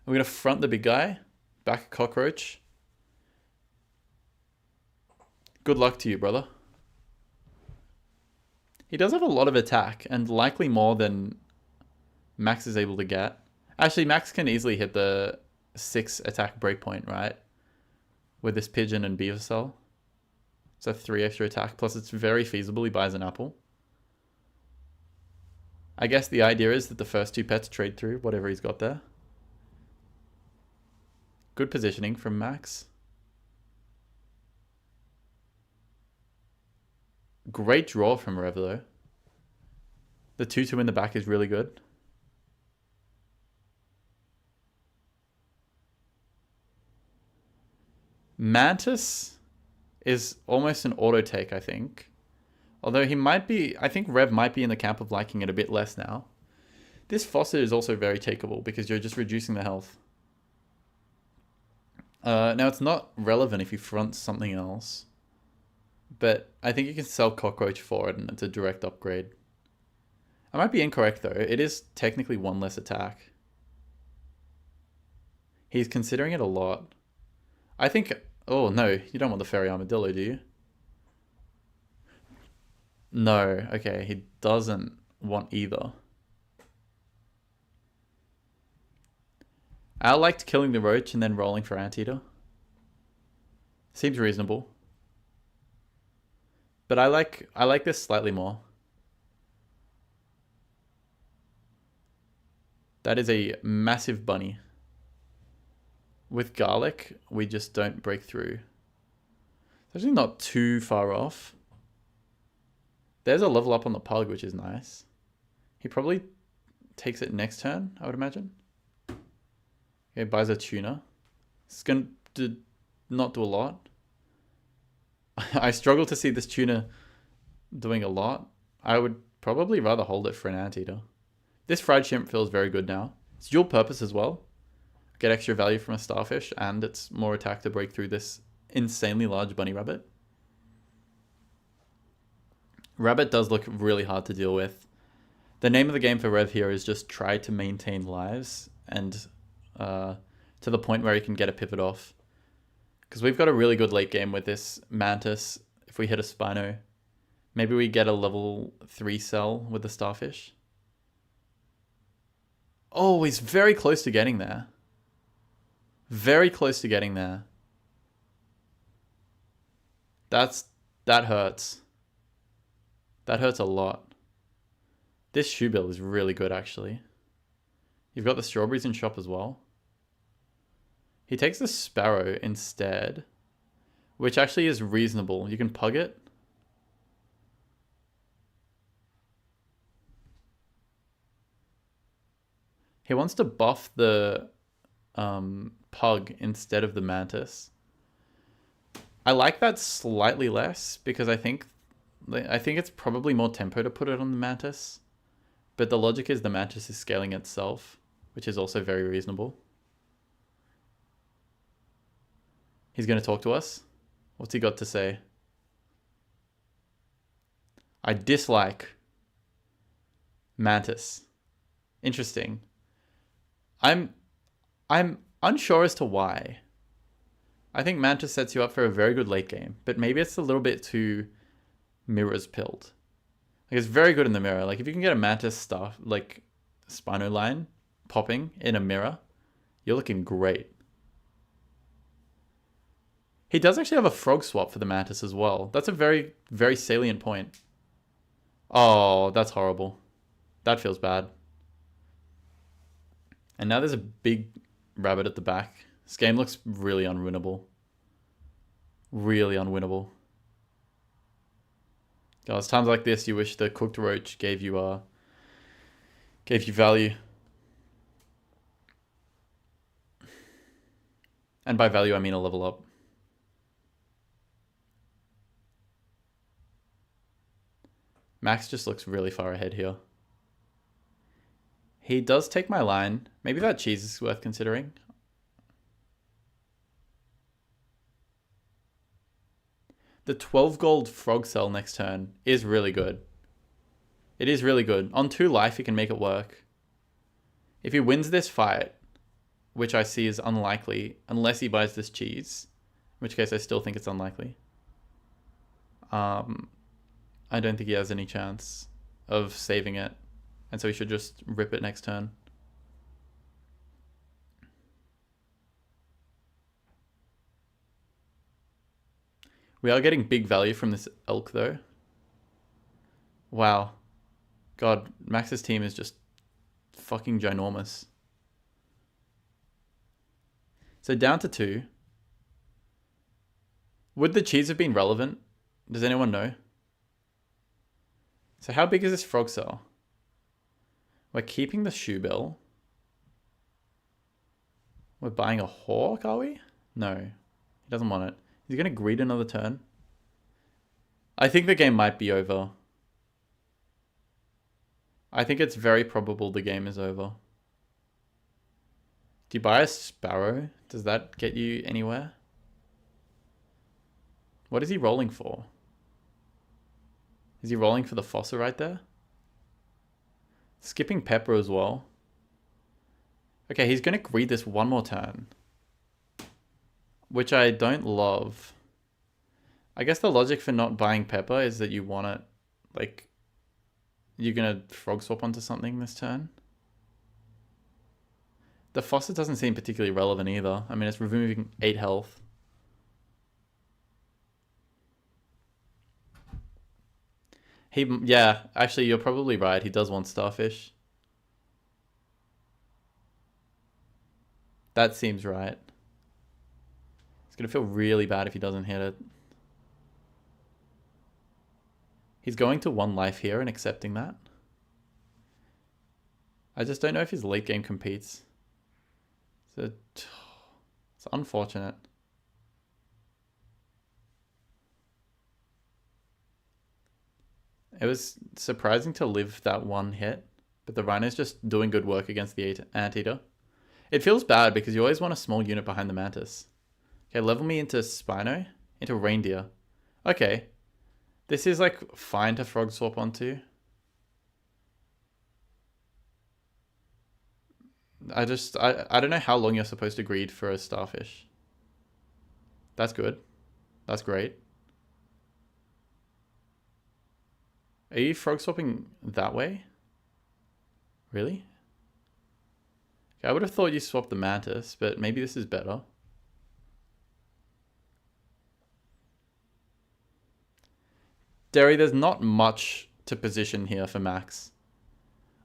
We're going to front the big guy. Back a cockroach. Good luck to you, brother. He does have a lot of attack, and likely more than Max is able to get. Actually, Max can easily hit the 6 attack breakpoint, right? With this pigeon and beaver cell. So 3 extra attack, plus it's very feasible he buys an apple. I guess the idea is that the first 2 pets trade through whatever he's got there. Good positioning from Max. Great draw from Rev though. The 2-2 in the back is really good. Mantis is almost an auto take, I think. Although he might be, I think Rev might be in the camp of liking it a bit less now. This faucet is also very takeable because you're just reducing the health. Now it's not relevant if you front something else. But I think you can sell Cockroach for it and it's a direct upgrade. I might be incorrect though. It is technically 1 less attack. He's considering it a lot. I think... Oh no, you don't want the Fairy Armadillo, do you? No, okay, he doesn't want either. I liked killing the roach and then rolling for anteater. Seems reasonable. But I like this slightly more. That is a massive bunny. With garlic, we just don't break through. It's actually not too far off. There's a level up on the pug, which is nice. He probably takes it next turn, I would imagine. Okay, buys a tuna. It's going to not do a lot. I struggle to see this tuna doing a lot. I would probably rather hold it for an anteater. This fried shrimp feels very good now. It's dual purpose as well. Get extra value from a starfish, and it's more attack to break through this insanely large bunny rabbit. Rabbit does look really hard to deal with. The name of the game for Rev here is just try to maintain lives and to the point where you can get a pivot off. Because we've got a really good late game with this Mantis. If we hit a Spino, maybe we get a level 3 cell with the starfish. Oh, he's very close to getting there. Very close to getting there. That hurts. That hurts a lot. This shoe bill is really good, actually. You've got the strawberries in shop as well. He takes the sparrow instead, which actually is reasonable. You can pug it. He wants to buff the pug instead of the mantis. I like that slightly less because I think it's probably more tempo to put it on the mantis. But the logic is the mantis is scaling itself, which is also very reasonable. He's going to talk to us. What's he got to say? I dislike mantis. Interesting. I'm unsure as to why. I think mantis sets you up for a very good late game, but maybe it's a little bit too mirrors pilled. Like, it's very good in the mirror. Like, if you can get a mantis stuff like Spino line popping in a mirror, you're looking great. He does actually have a frog swap for the mantis as well. That's a very, very salient point. Oh, that's horrible. That feels bad. And now there's a big rabbit at the back. This game looks really unwinnable. Really unwinnable. Guys, times like this, you wish the cooked roach gave you value. And by value, I mean a level up. Max just looks really far ahead here. He does take my line. Maybe that cheese is worth considering. The 12 gold frog cell next turn is really good. It is really good. On 2 life, he can make it work. If he wins this fight, which I see is unlikely, unless he buys this cheese, in which case I still think it's unlikely. I don't think he has any chance of saving it. And so he should just rip it next turn. We are getting big value from this elk, though. Wow. God, Max's team is just fucking ginormous. So down to 2. Would the cheese have been relevant? Does anyone know? So how big is this frog cell? We're keeping the shoe bill. We're buying a hawk, are we? No, he doesn't want it. He's going to greed another turn. I think the game might be over. I think it's very probable the game is over. Do you buy a sparrow? Does that get you anywhere? What is he rolling for? Is he rolling for the fossa right there? Skipping pepper as well. Okay, he's going to greed this one more turn. Which I don't love. I guess the logic for not buying pepper is that you want it Like, you're gonna frog swap onto something this turn? The faucet doesn't seem particularly relevant either. I mean, it's removing 8 health. Yeah, actually, you're probably right. He does want Starfish. That seems right. It's gonna feel really bad if he doesn't hit it. He's going to 1 life here and accepting that. I just don't know if his late game competes. It's unfortunate. It was surprising to live that 1 hit, but the Rhino's just doing good work against the Anteater. It feels bad because you always want a small unit behind the Mantis. Okay, level me into Spino, into Reindeer. Okay. This is like fine to frog swap onto. I don't know how long you're supposed to greed for a Starfish. That's good. That's great. Are you frog swapping that way? Really? Okay, I would have thought you swapped the Mantis, but maybe this is better. Derry, there's not much to position here for Max.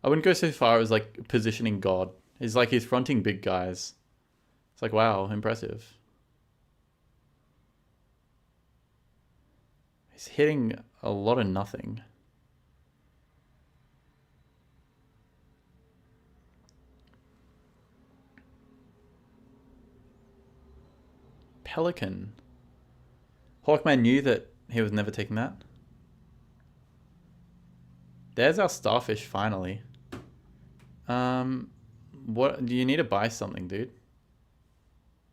I wouldn't go so far as like positioning God. He's like he's fronting big guys. It's like, wow, impressive. He's hitting a lot of nothing. Pelican. Hawkman knew that he was never taking that. There's our Starfish finally. What do you need to buy something, dude?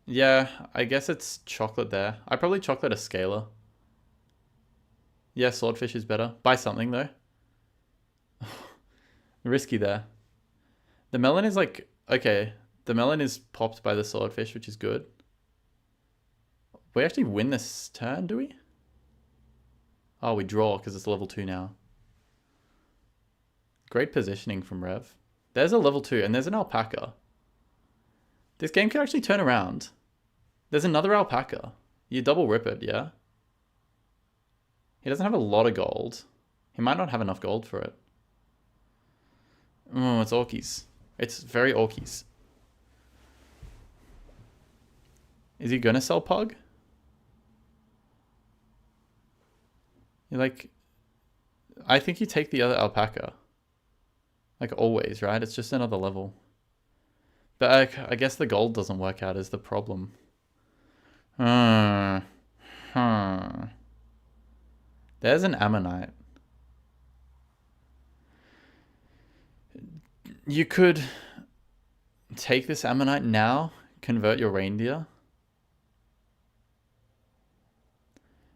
Yeah, I guess it's chocolate there. I probably chocolate a scalar. Yeah, Swordfish is better. Buy something though. Risky there. The melon is like, okay, the melon is popped by the Swordfish, which is good. We actually win this turn, do we? Oh, we draw because it's level 2 now. Great positioning from Rev. There's a level 2 and there's an alpaca. This game could actually turn around. There's another alpaca. You double rip it, yeah? He doesn't have a lot of gold. He might not have enough gold for it. Oh, it's Orkies. It's very Orkies. Is he gonna sell Pug? You're like... I think you take the other alpaca. Like always, right? It's just another level. But I guess the gold doesn't work out is the problem. There's an Ammonite. You could take this Ammonite now, convert your reindeer.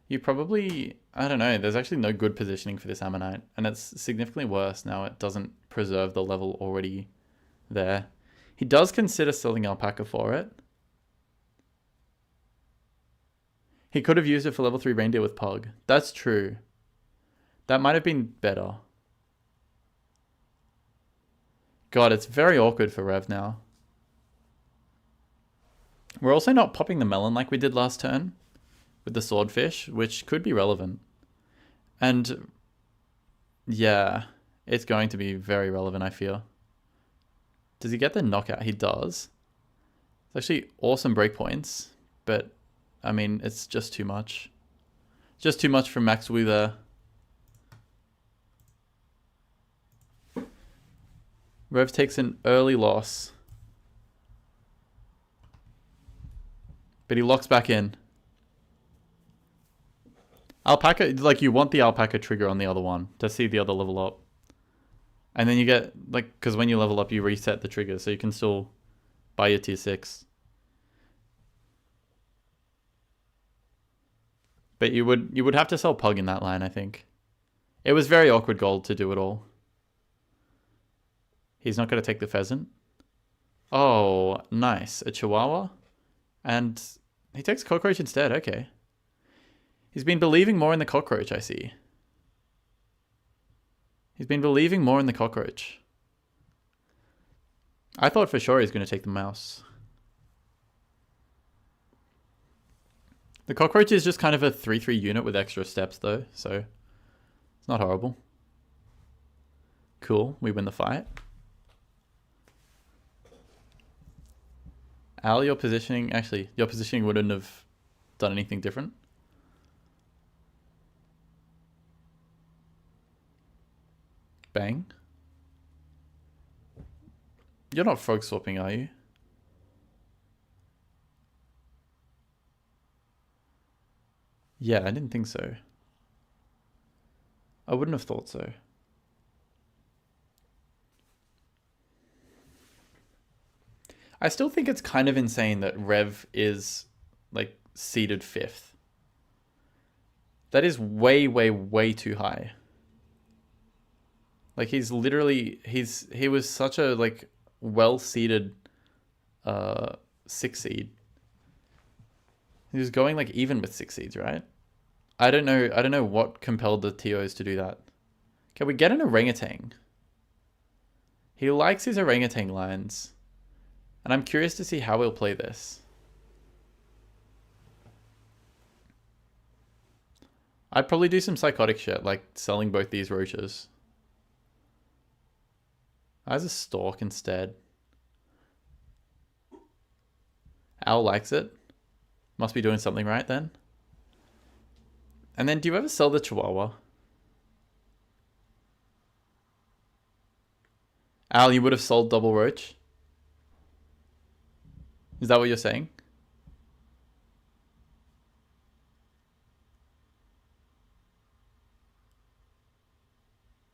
You probably... I don't know, there's actually no good positioning for this Ammonite. And it's significantly worse now it doesn't preserve the level already there. He does consider selling Alpaca for it. He could have used it for level 3 reindeer with Pug. That's true. That might have been better. God, it's very awkward for Rev now. We're also not popping the melon like we did last turn with the Swordfish, which could be relevant. And yeah, it's going to be very relevant, I fear. Does he get the knockout? He does. It's actually awesome breakpoints, but I mean, it's just too much. Just too much from Maxwu there. Rev takes an early loss. But he locks back in. Alpaca, like you want the alpaca trigger on the other one to see the other level up. And then you get, like, because when you level up, you reset the trigger, so you can still buy your tier 6. But you would have to sell Pug in that line, I think. It was very awkward gold to do it all. He's not going to take the pheasant. Oh, nice. A Chihuahua. And he takes cockroach instead, okay. He's been believing more in the cockroach, I see. He's been believing more in the cockroach. I thought for sure he was going to take the mouse. The cockroach is just kind of a 3-3 unit with extra steps though, so it's not horrible. Cool, we win the fight. Al, your positioning wouldn't have done anything different. Bang. You're not frog swapping, are you? Yeah, I didn't think so. I wouldn't have thought so. I still think it's kind of insane that Rev is like seeded 5th. That is way, way, way too high. Like he's literally, he was such a like well-seeded 6 seed. He was going like even with 6 seeds, right? I don't know what compelled the TOs to do that. Can we get an orangutan? He likes his orangutan lines. And I'm curious to see how he'll play this. I'd probably do some psychotic shit, like selling both these roaches. As a stalk instead. Owl likes it. Must be doing something right then. And then do you ever sell the Chihuahua? Al, you would have sold double roach? Is that what you're saying?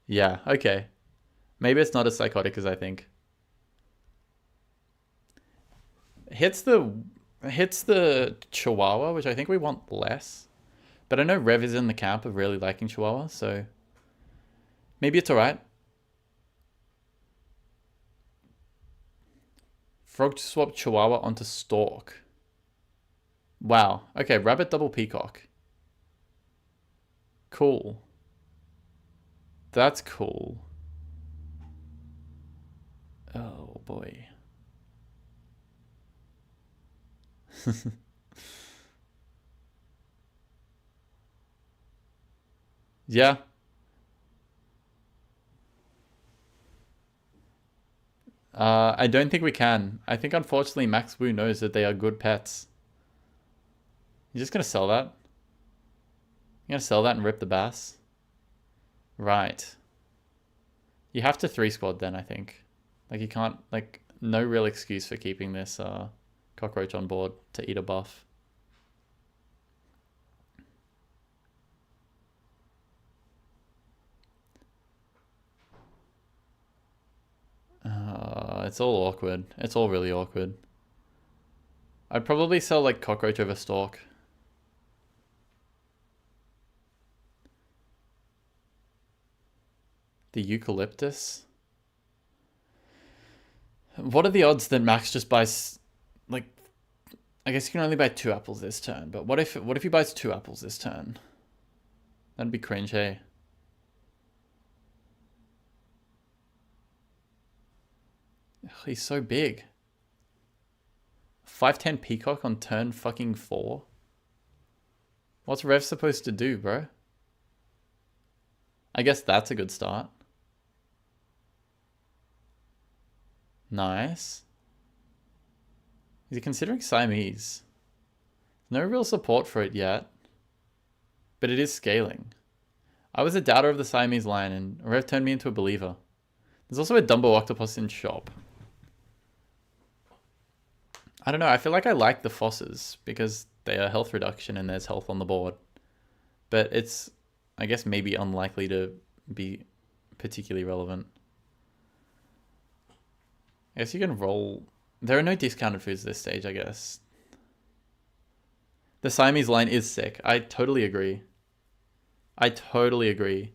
Yeah, okay. Maybe it's not as psychotic as I think. Hits the Chihuahua, which I think we want less. But I know Rev is in the camp of really liking Chihuahua, so maybe it's alright. Frog swap Chihuahua onto Stork. Wow. Okay, Rabbit double Peacock. Cool. That's cool. Oh boy. Yeah. I don't think we can. I think unfortunately Maxwu knows that they are good pets. You're just gonna sell that? You're gonna sell that and rip the bass? Right. You have to 3-squad then, I think. Like you can't, like, no real excuse for keeping this cockroach on board to eat a buff. It's all awkward. It's all really awkward. I'd probably sell like cockroach over stork. The eucalyptus. What are the odds that Max just buys, like, I guess you can only buy 2 apples this turn, but what if he buys 2 apples this turn? That'd be cringe, hey? Ugh, he's so big. 5/10 Peacock on turn fucking 4? What's Rev supposed to do, bro? I guess that's a good start. Nice. Is he considering Siamese? No real support for it yet. But it is scaling. I was a doubter of the Siamese line and Rev turned me into a believer. There's also a Dumbo Octopus in shop. I don't know, I feel like I like the Fosses because they are health reduction and there's health on the board. But it's, I guess, maybe unlikely to be particularly relevant. I guess you can roll... There are no discounted foods this stage, I guess. The Siamese line is sick. I totally agree. I totally agree.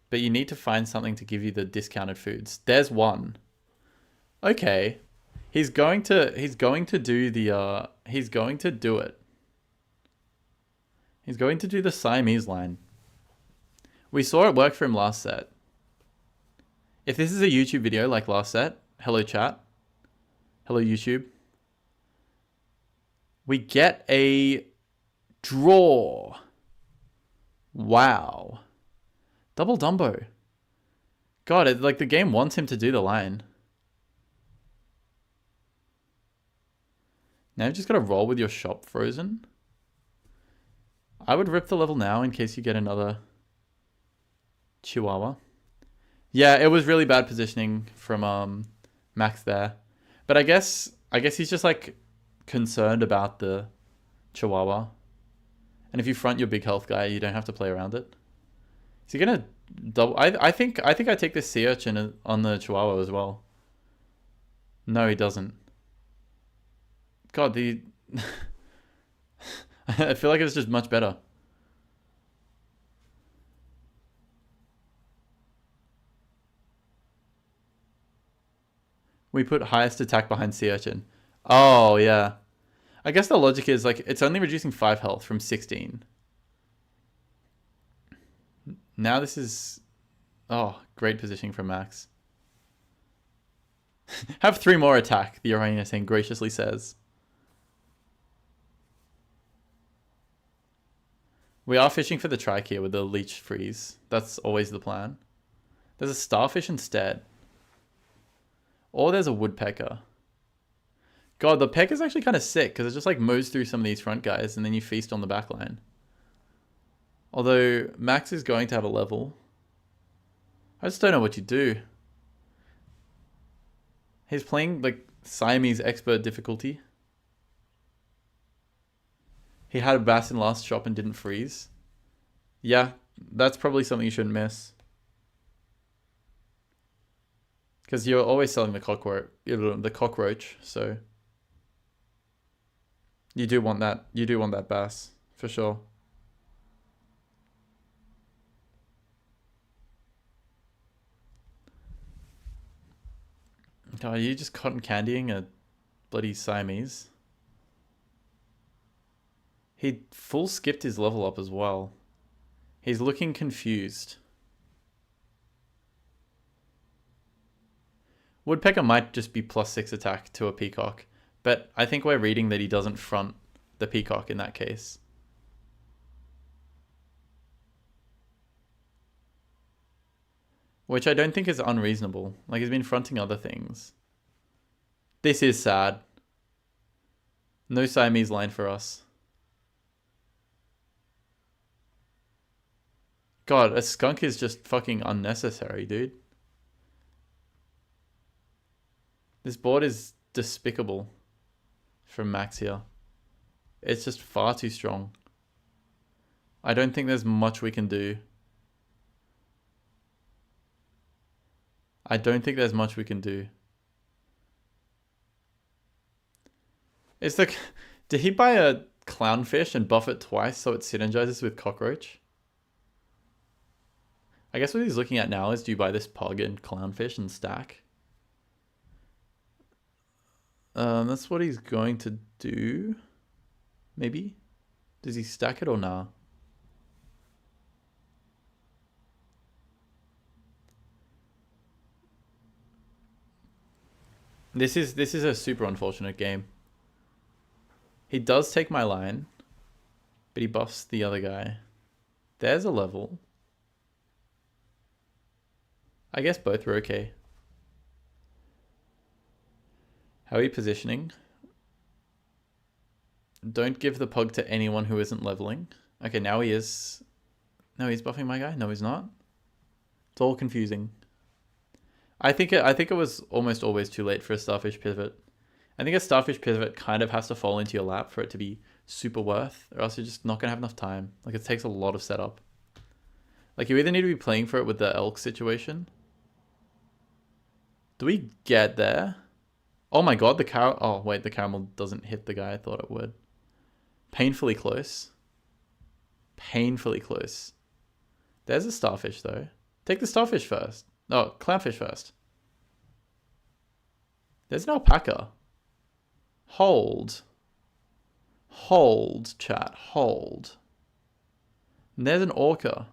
But you need to find something to give you the discounted foods. There's one. Okay. He's going to do it. He's going to do the Siamese line. We saw it work for him last set. If this is a YouTube video like last set, hello chat, hello YouTube, we get a draw. Wow. Double Dumbo. God, like the game wants him to do the line. Now you've just got to roll with your shop frozen. I would rip the level now in case you get another Chihuahua. Yeah, it was really bad positioning from Max there. But I guess he's just like concerned about the Chihuahua. And if you front your big health guy, you don't have to play around it. Is he gonna double? I think I take this sea urchin on the Chihuahua as well. No, he doesn't. God, I feel like it was just much better. We put highest attack behind sea urchin. Oh, yeah. I guess the logic is like it's only reducing 5 health from 16. Now this is... Oh, great positioning from Max. Have 3 more attack, the orangutan graciously says. We are fishing for the trike here with the leech freeze. That's always the plan. There's a starfish instead. Or there's a woodpecker. God, the pecker's actually kind of sick because it just like mows through some of these front guys and then you feast on the back line. Although Max is going to have a level. I just don't know what you do. He's playing like Siamese expert difficulty. He had a bass in last shop and didn't freeze. Yeah, that's probably something you shouldn't miss. Because you're always selling the cockroach, so you do want that bass for sure. Are you just cotton candying a bloody Siamese? He full skipped his level up as well. He's looking confused. Woodpecker might just be +6 attack to a peacock, but I think we're reading that he doesn't front the peacock in that case. Which I don't think is unreasonable. Like, he's been fronting other things. This is sad. No Siamese line for us. God, a skunk is just fucking unnecessary, dude. This board is despicable from Max here. It's just far too strong. I don't think there's much we can do. I don't think there's much we can do. It's like, did he buy a clownfish and buff it twice so it synergizes with cockroach? I guess what he's looking at now is, do you buy this pug and clownfish and stack? That's what he's going to do. Maybe? Does he stack it or nah? This is a super unfortunate game. He does take my line, but he buffs the other guy. There's a level. I guess both were okay. How are you positioning? Don't give the pug to anyone who isn't leveling. Okay, now he is. No, he's buffing my guy. No, he's not. It's all confusing. I think it was almost always too late for a starfish pivot. I think a starfish pivot kind of has to fall into your lap for it to be super worth, or else you're just not gonna have enough time. Like, it takes a lot of setup. Like, you either need to be playing for it with the elk situation. Do we get there? Oh my god, oh wait, the caramel doesn't hit the guy I thought it would. Painfully close. Painfully close. There's a starfish though. Take the starfish first. No, clownfish first. There's an alpaca. Hold. Hold, chat. Hold. And there's an orca.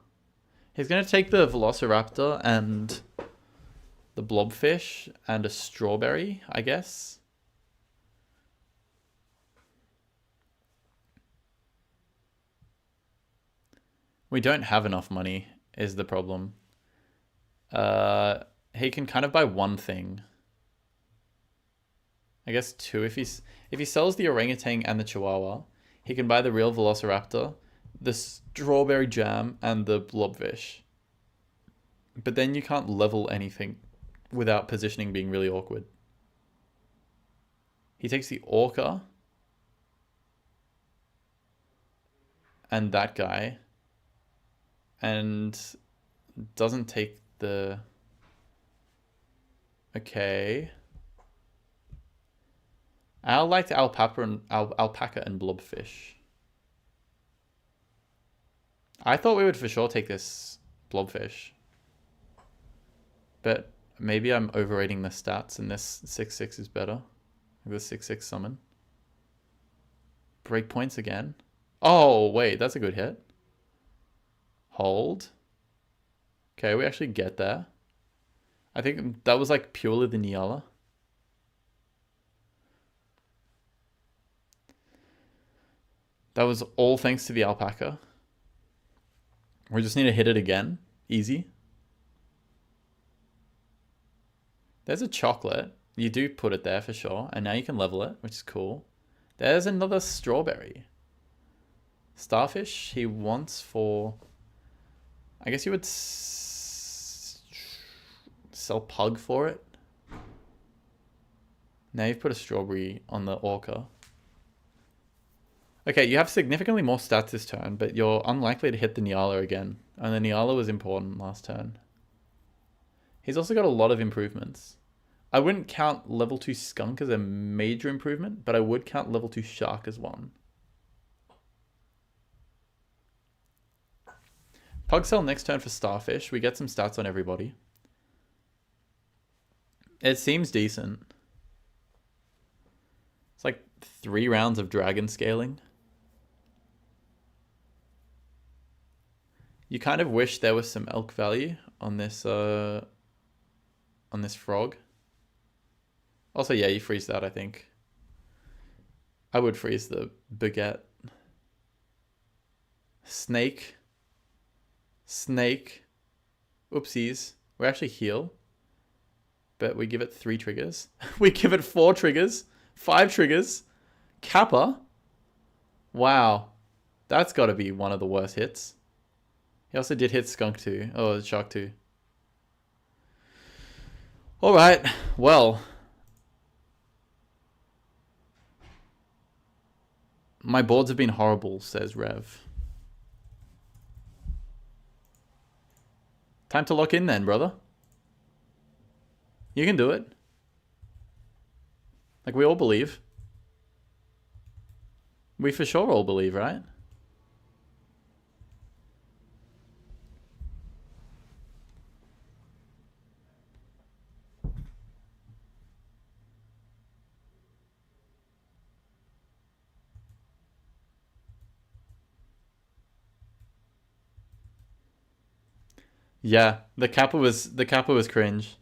He's going to take the velociraptor and the blobfish and a strawberry, I guess. We don't have enough money is the problem. He can kind of buy one thing. I guess two if he sells the orangutan and the chihuahua, he can buy the real velociraptor, the strawberry jam, and the blobfish. But then you can't level anything without positioning being really awkward. He takes the orca and that guy and doesn't take the... Okay. I like the alpaca and blobfish. I thought we would for sure take this blobfish. But maybe I'm overrating the stats and this 6/6 is better. The 6/6 summon. Breakpoints again. Oh, wait, that's a good hit. Hold. Okay, we actually get there. I think that was like purely the Niala. That was all thanks to the alpaca. We just need to hit it again. Easy. There's a chocolate. You do put it there for sure. And now you can level it, which is cool. There's another strawberry. Starfish he wants for... I guess you would sell pug for it. Now you've put a strawberry on the orca. Okay, you have significantly more stats this turn, but you're unlikely to hit the Niala again. And the Niala was important last turn. He's also got a lot of improvements. I wouldn't count level 2 skunk as a major improvement, but I would count level 2 shark as one. Pug sell next turn for starfish. We get some stats on everybody. It seems decent. It's like 3 rounds of dragon scaling. You kind of wish there was some elk value on this frog. Also, yeah, you freeze that, I think. I would freeze the baguette. Snake. Snake. Oopsies. We actually heal. But we give it 3 triggers. We give it 4 triggers. 5 triggers. Kappa. Wow. That's got to be one of the worst hits. He also did hit skunk too. Oh, shark too. Alright. Well. My boards have been horrible, says Rev. Time to lock in then, brother. You can do it. Like, we all believe. We for sure all believe, right? Yeah, the kappa was cringe.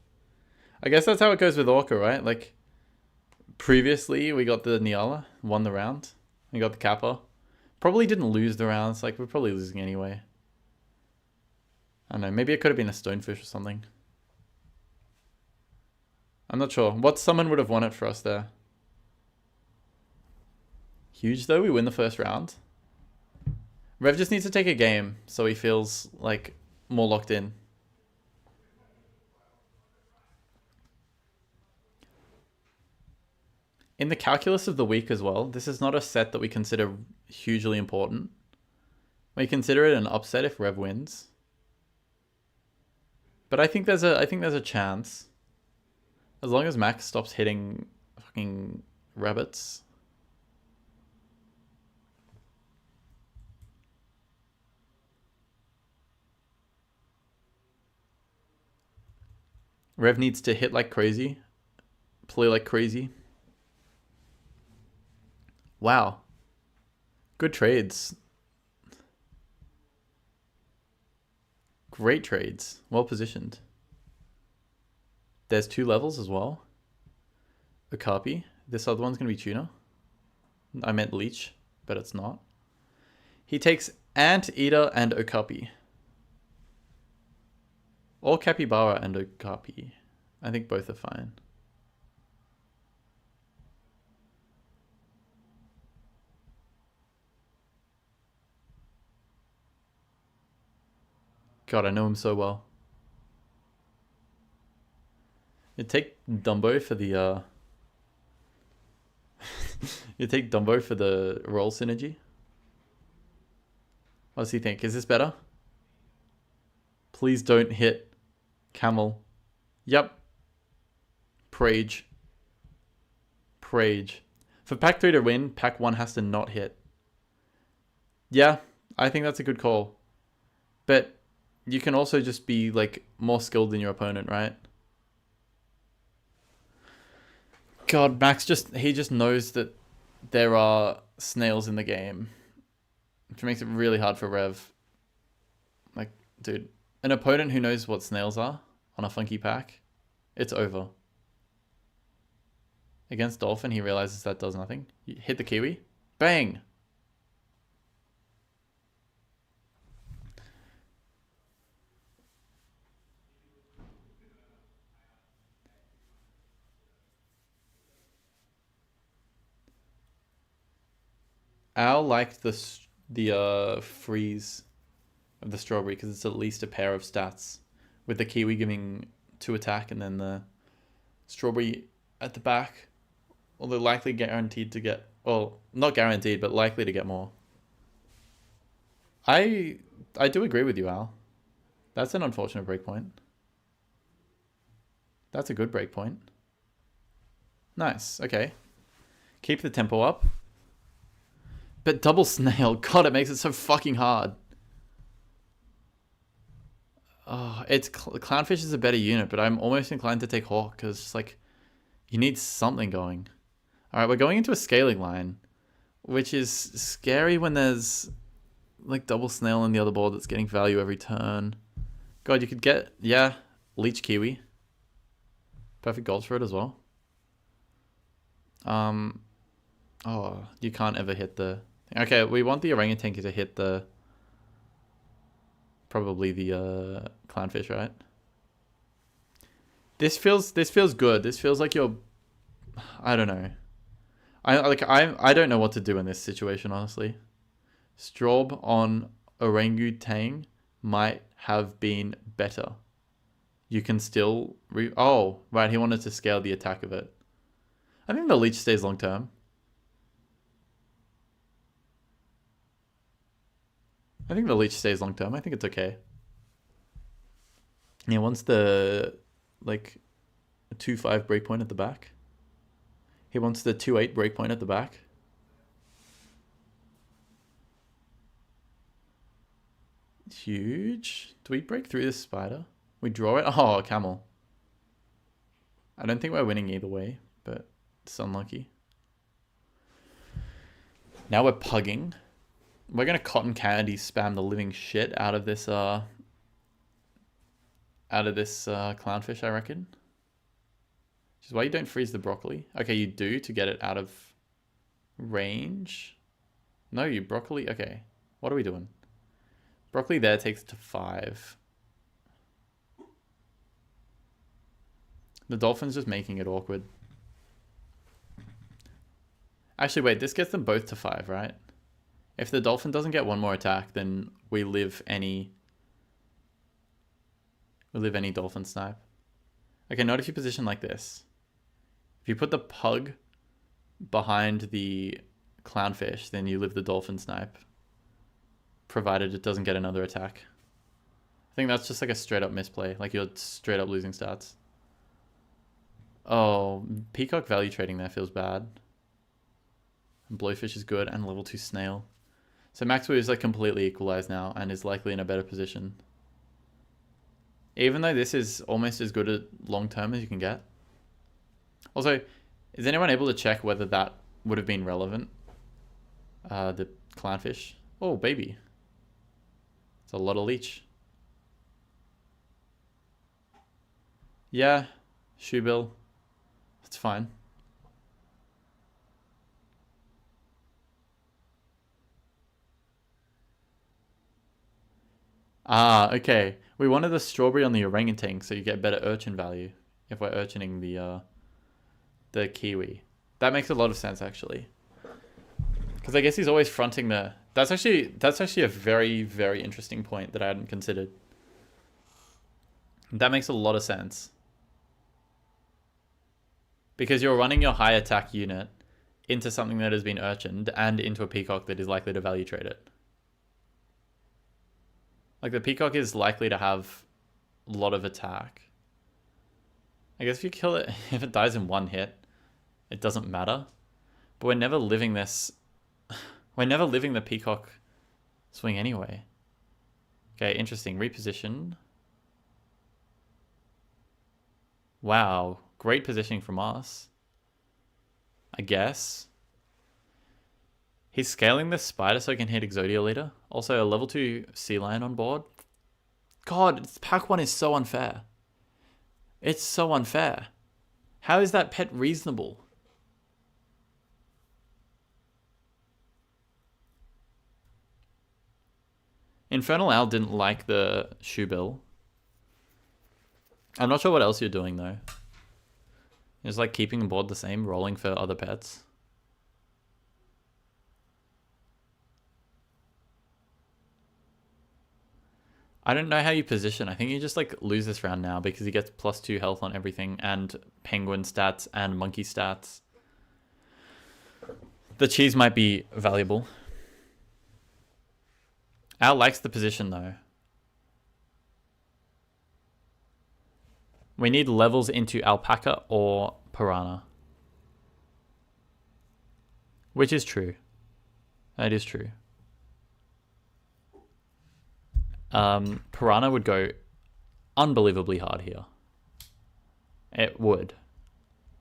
I guess that's how it goes with Orca, right? Like, previously we got the Niala, won the round. We got the kappa. Probably didn't lose the rounds. Like, we're probably losing anyway. I don't know. Maybe it could have been a stonefish or something. I'm not sure. What summon would have won it for us there? Huge though. We win the first round. Rev just needs to take a game so he feels like more locked in. In the calculus of the week as well, this is not a set that we consider hugely important. We consider it an upset if Rev wins. But I think there's a chance. As long as Max stops hitting fucking rabbits. Rev needs to hit like crazy. Play like crazy. Wow. Good trades. Great trades. Well positioned. There's 2 levels as well. Okapi. This other one's going to be tuna. I meant leech, but it's not. He takes Anteater and Okapi. Or Capybara and Okapi. I think both are fine. God, I know him so well. You take Dumbo for the you take Dumbo for the roll synergy. What does he think? Is this better? Please don't hit Camel. Yep. Prage. Prage. For pack 3 to win, pack 1 has to not hit. Yeah, I think that's a good call. But you can also just be like more skilled than your opponent, right? God, Max he just knows that there are snails in the game. Which makes it really hard for Rev. Like, dude, an opponent who knows what snails are on a funky pack, it's over. Against Dolphin, he realizes that does nothing. You hit the Kiwi. Bang! Al liked the freeze of the strawberry because it's at least a pair of stats, with the Kiwi giving 2 attack and then the strawberry at the back, although likely guaranteed to get, well, not guaranteed, but likely to get more. I do agree with you, Al. That's an unfortunate breakpoint. That's a good breakpoint. Nice, okay. Keep the tempo up. But double snail, God, it makes it so fucking hard. Oh, Clownfish is a better unit, but I'm almost inclined to take Hawk because it's like you need something going. All right, we're going into a scaling line, which is scary when there's like double snail on the other board that's getting value every turn. God, you could get, yeah, Leech Kiwi. Perfect goals for it as well. Oh, you can't ever hit the... Okay, we want the orangutan to hit the... Probably the clownfish, right? This feels good. This feels like you're... I don't know. I don't know what to do in this situation, honestly. Straub on orangutan might have been better. You can still... Oh, right, he wanted to scale the attack of it. I think the leech stays long term. I think the leech stays long term. I think it's okay. Yeah, once the like 2-5 breakpoint at the back. He wants the 2-8 breakpoint at the back. Huge. Do we break through this spider? We draw it? Oh, camel. I don't think we're winning either way, but it's unlucky. Now we're pugging. We're going to cotton candy spam the living shit out of this clownfish, I reckon. Which is why you don't freeze the broccoli. Okay, you do to get it out of range. No, you broccoli. Okay, what are we doing? Broccoli there takes it to 5. The dolphin's just making it awkward. Actually, wait, this gets them both to 5, right? If the dolphin doesn't get one more attack, then we live any dolphin snipe. Okay, not if you position like this. If you put the pug behind the clownfish, then you live the dolphin snipe. Provided it doesn't get another attack. I think that's just like a straight up misplay. Like you're straight up losing stats. Oh, peacock value trading there feels bad. And blowfish is good and level 2 snail. So Maxwu is like completely equalized now and is likely in a better position. Even though this is almost as good a long term as you can get. Also, is anyone able to check whether that would have been relevant? The clownfish. Oh, baby. It's a lot of leech. Yeah. Shoebill. It's fine. Ah, okay. We wanted the strawberry on the orangutan, so you get better urchin value if we're urchining the kiwi. That makes a lot of sense, actually. Because I guess he's always fronting the... That's actually a very, very interesting point that I hadn't considered. That makes a lot of sense. Because you're running your high attack unit into something that has been urchined and into a peacock that is likely to value trade it. Like, the peacock is likely to have a lot of attack. I guess if you kill it, if it dies in one hit, it doesn't matter. But we're never living this... We're never living the peacock swing anyway. Okay, interesting. Reposition. Wow. Great positioning from us. I guess. He's scaling this spider so he can hit Exodia Leader. Also, a level 2 sea lion on board. God, pack 1 is so unfair. It's so unfair. How is that pet reasonable? Infernal Owl didn't like the shoebill. I'm not sure what else you're doing though. It's like keeping the board the same, rolling for other pets. I don't know how you position. I think you just like lose this round now because he gets +2 health on everything and penguin stats and monkey stats. The cheese might be valuable. Al likes the position though. We need levels into alpaca or piranha. Which is true. That is true. Piranha would go unbelievably hard here. It would.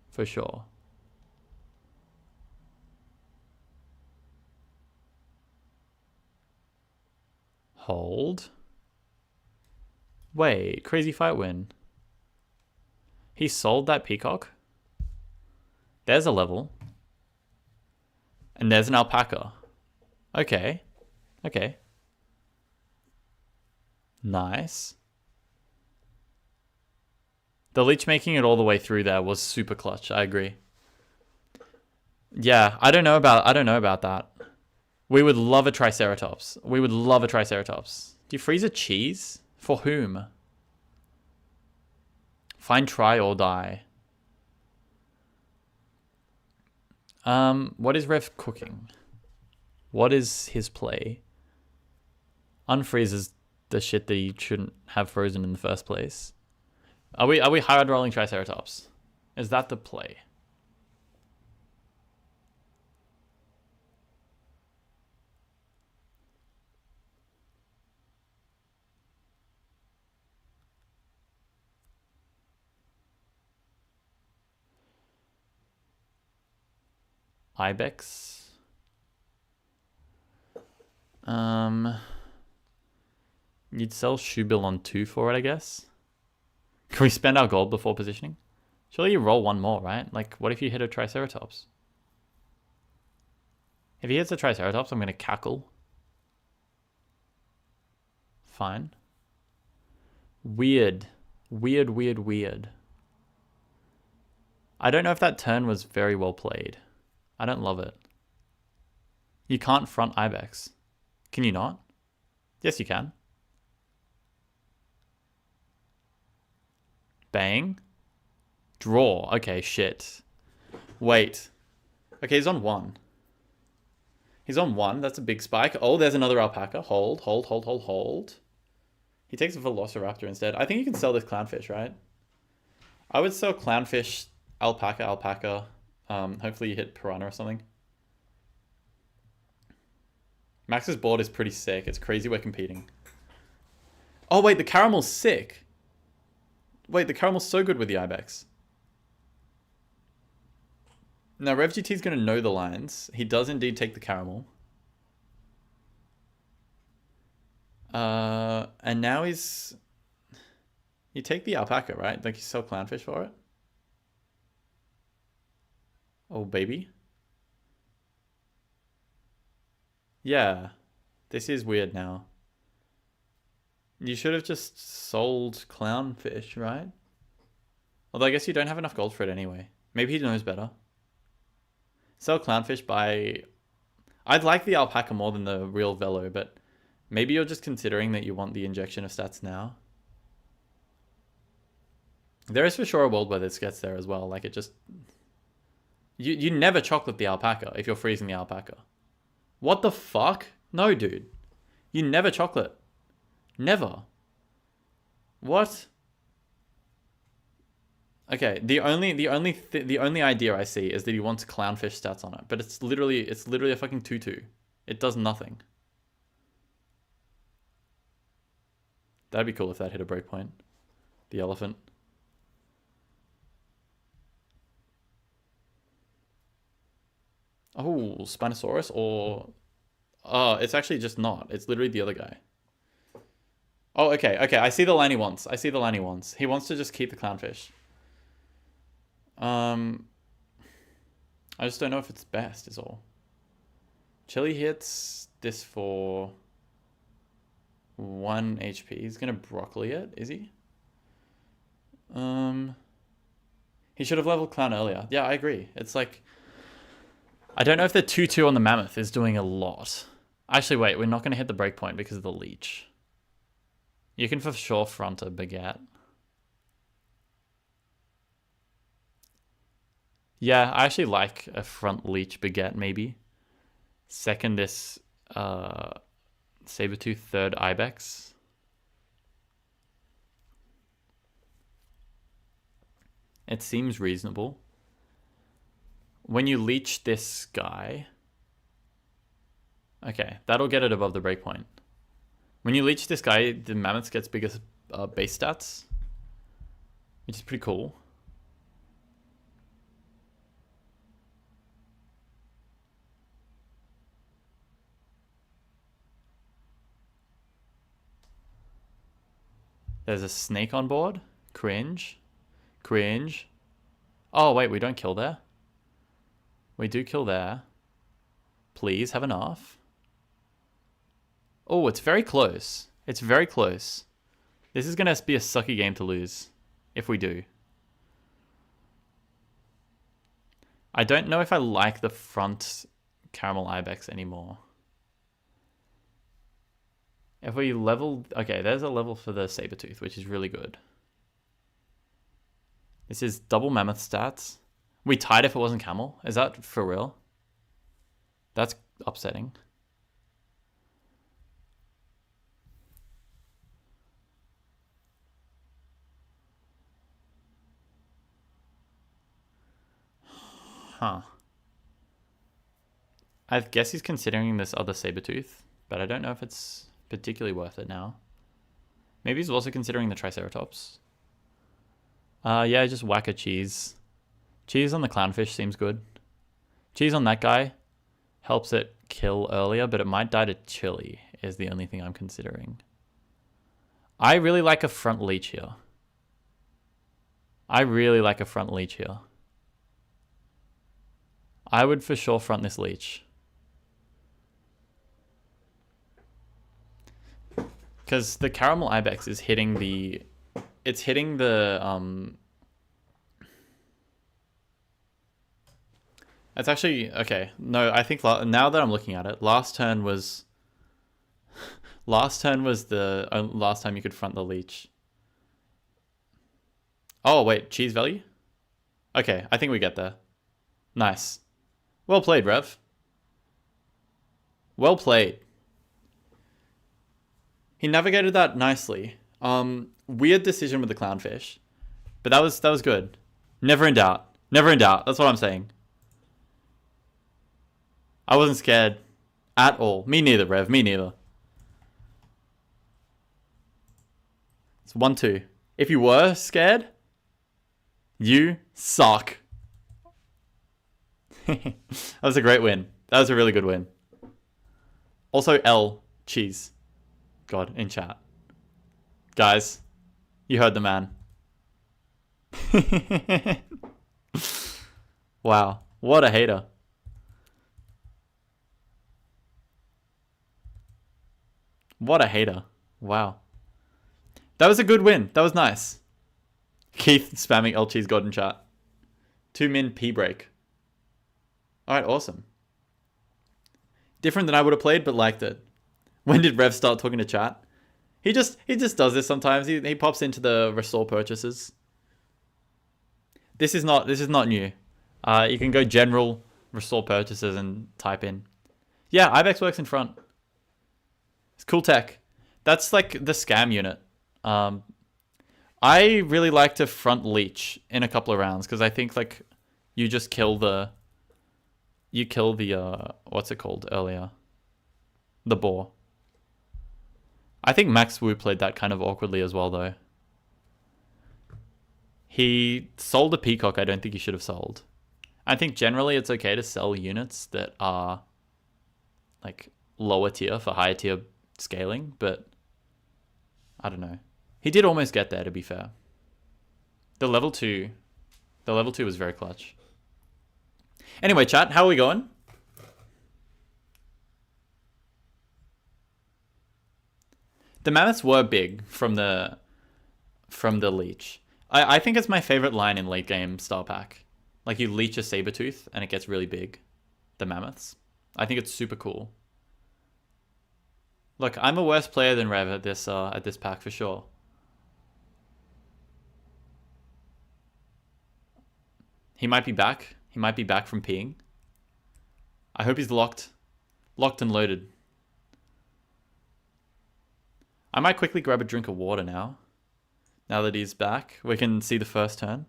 For sure. Hold. Wait, crazy fight win. He sold that peacock. There's a level. And there's an alpaca. Okay. Okay. Nice. The leech making it all the way through there was super clutch. I agree. Yeah, I don't know about that. We would love a Triceratops. We would love a Triceratops. Do you freeze a cheese? For whom? Find try or die. What is Rev cooking? What is his play? Unfreezes the shit that he shouldn't have frozen in the first place. Are we hard rolling Triceratops? Is that the play? Ibex. You'd sell Shoebill on 2 for it, I guess. Can we spend our gold before positioning? Surely you roll one more, right? Like, what if you hit a Triceratops? If he hits a Triceratops, I'm going to cackle. Fine. Weird. Weird, weird, weird. I don't know if that turn was very well played. I don't love it. You can't front Ibex. Can you not? Yes, you can. Bang. Draw. Okay, shit. Wait. Okay, he's on 1. He's on 1. That's a big spike. Oh, there's another alpaca. Hold, hold, hold, hold, hold. He takes a velociraptor instead. I think you can sell this clownfish, right? I would sell clownfish, alpaca, alpaca. Hopefully you hit piranha or something. Max's board is pretty sick. It's crazy we're competing. Oh, wait, the caramel's sick. Wait, the caramel's so good with the Ibex. Now, Revgt is going to know the lines. He does indeed take the caramel. And now he's... You take the alpaca, right? Like, you sell clownfish for it? Oh, baby. Yeah. This is weird now. You should have just sold clownfish, right? Although I guess you don't have enough gold for it anyway. Maybe he knows better. Sell clownfish by... I'd like the alpaca more than the real velo, but maybe you're just considering that you want the injection of stats now. There is for sure a world where this gets there as well. Like it just... You never chocolate the alpaca if you're freezing the alpaca. What the fuck? No, dude. You never chocolate. Never. What? Okay, the only idea I see is that he wants clownfish stats on it, but it's literally a fucking 2/2. It does nothing. That'd be cool if that hit a breakpoint. The elephant. Oh, Spinosaurus or... Oh, it's actually just not. It's literally the other guy. Oh, okay. I see the line he wants. He wants to just keep the clownfish. I just don't know if it's best is all. Chili hits this for 1 HP. He's gonna broccoli it, is he? He should have leveled clown earlier. Yeah, I agree. It's like... I don't know if the 2/2 on the mammoth is doing a lot. Actually, wait, we're not going to hit the breakpoint because of the leech. You can for sure front a baguette. Yeah, I actually like a front leech baguette, maybe. Second, this saber-tooth, third ibex. It seems reasonable. When you leech this guy... Okay, that'll get it above the breakpoint. When you leech this guy, the mammoth gets bigger base stats, which is pretty cool. There's a snake on board. Cringe. Cringe. Oh, wait, we don't kill there. We do kill there. Please, have enough. Oh, it's very close. It's very close. This is going to be a sucky game to lose. If we do. I don't know if I like the front caramel ibex anymore. If we level... Okay, there's a level for the saber-tooth, which is really good. This is double mammoth stats. We tied if it wasn't camel. Is that for real? That's upsetting. Huh. I guess he's considering this other saber-tooth, but I don't know if it's particularly worth it now. Maybe he's also considering the Triceratops. Yeah, just whack a cheese. Cheese on the clownfish seems good. Cheese on that guy helps it kill earlier, but it might die to chili is the only thing I'm considering. I really like a front leech here. I would for sure front this leech. Because the caramel ibex is hitting the... It's hitting the... It's actually... Okay, no, I think now that I'm looking at it, last turn was the last time you could front the leech. Oh, wait, cheese value? Okay, I think we get there. Nice. Well played, Rev. Well played. He navigated that nicely. Weird decision with the clownfish, but that was good. Never in doubt. Never in doubt. That's what I'm saying. I wasn't scared at all. Me neither, Rev. Me neither. It's 1-2. If you were scared, you suck. That was a great win. That was a really good win. Also, L. Cheese. God, in chat. Guys, you heard the man. Wow. What a hater. What a hater. Wow. That was a good win. That was nice. Keith spamming LG's God in chat. 2 min P break. Alright, awesome. Different than I would have played, but liked it. When did Rev start talking to chat? He just does this sometimes. He pops into the restore purchases. This is not new. You can go general restore purchases and type in. Yeah, Ibex works in front. It's cool tech. That's like the scam unit. I really like to front leech in a couple of rounds because I think like you just kill the what's it called earlier? The boar. I think Maxwu played that kind of awkwardly as well though. He sold a peacock I don't think he should have sold. I think generally it's okay to sell units that are like lower tier for higher tier scaling, but I don't know. He did almost get there, to be fair. The level 2 was very clutch. Anyway, chat, how are we going? The mammoths were big from the leech. I think it's my favorite line in late game star pack. Like you leech a sabertooth and it gets really big. The mammoths. I think it's super cool. Look, I'm a worse player than Rev at this pack for sure. He might be back. He might be back from peeing. I hope he's locked and loaded. I might quickly grab a drink of water now. Now that he's back, we can see the first turn.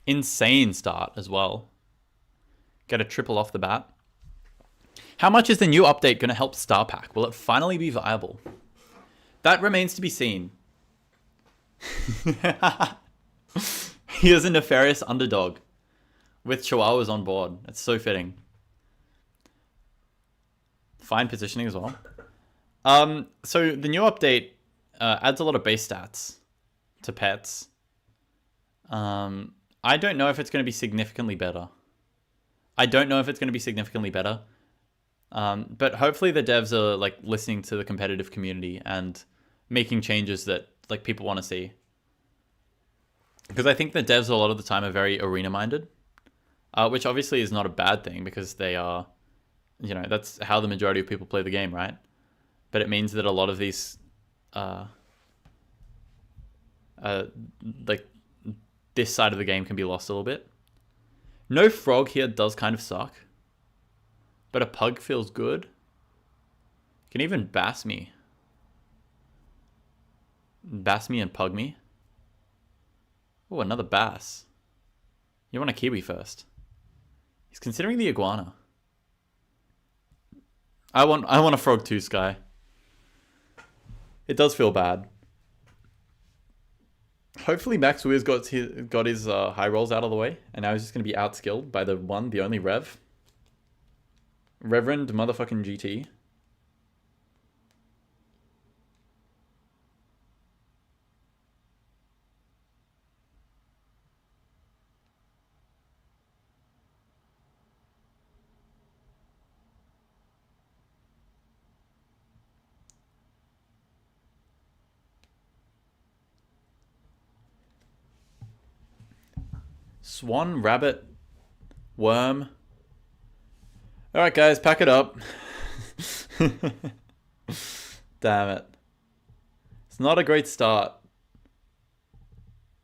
Insane start as well. Get a triple off the bat. How much is the new update going to help Star Pack? Will it finally be viable? That remains to be seen. He is a nefarious underdog with Chihuahuas on board. It's so fitting. Fine positioning as well. So the new update adds a lot of base stats to pets. I don't know if it's going to be significantly better. But hopefully the devs are like listening to the competitive community and making changes that like people want to see. Because I think the devs a lot of the time are very arena minded, which obviously is not a bad thing because they are, you know, that's how the majority of people play the game, right? But it means that a lot of these, like this side of the game can be lost a little bit. No frog here does kind of suck. But a pug feels good. Can even bass me. Bass me and pug me. Oh, another bass. You want a kiwi first. He's considering the iguana. I want a frog too, Sky. It does feel bad. Hopefully Maxwu has got his high rolls out of the way, and now he's just going to be outskilled by the only Rev. Reverend motherfucking GT. Swan, rabbit, worm. Alright guys, pack it up. Damn it. It's not a great start.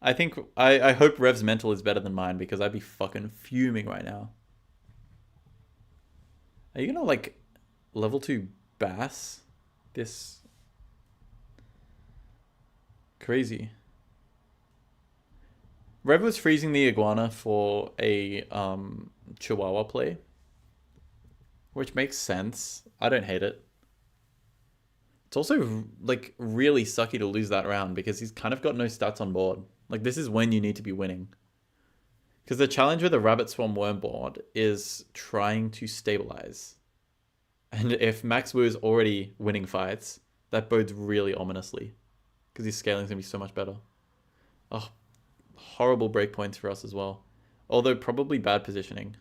I think, I hope Rev's mental is better than mine because I'd be fucking fuming right now. Are you gonna like level 2 bass this? Crazy. Rev was freezing the iguana for a Chihuahua play. Which makes sense. I don't hate it. It's also like really sucky to lose that round because he's kind of got no stats on board. Like this is when you need to be winning. Because the challenge with a Rabbit Swarm Worm board is trying to stabilize. And if Maxwu is already winning fights, that bodes really ominously. Because his scaling is going to be so much better. Oh, horrible breakpoints for us as well. Although probably bad positioning.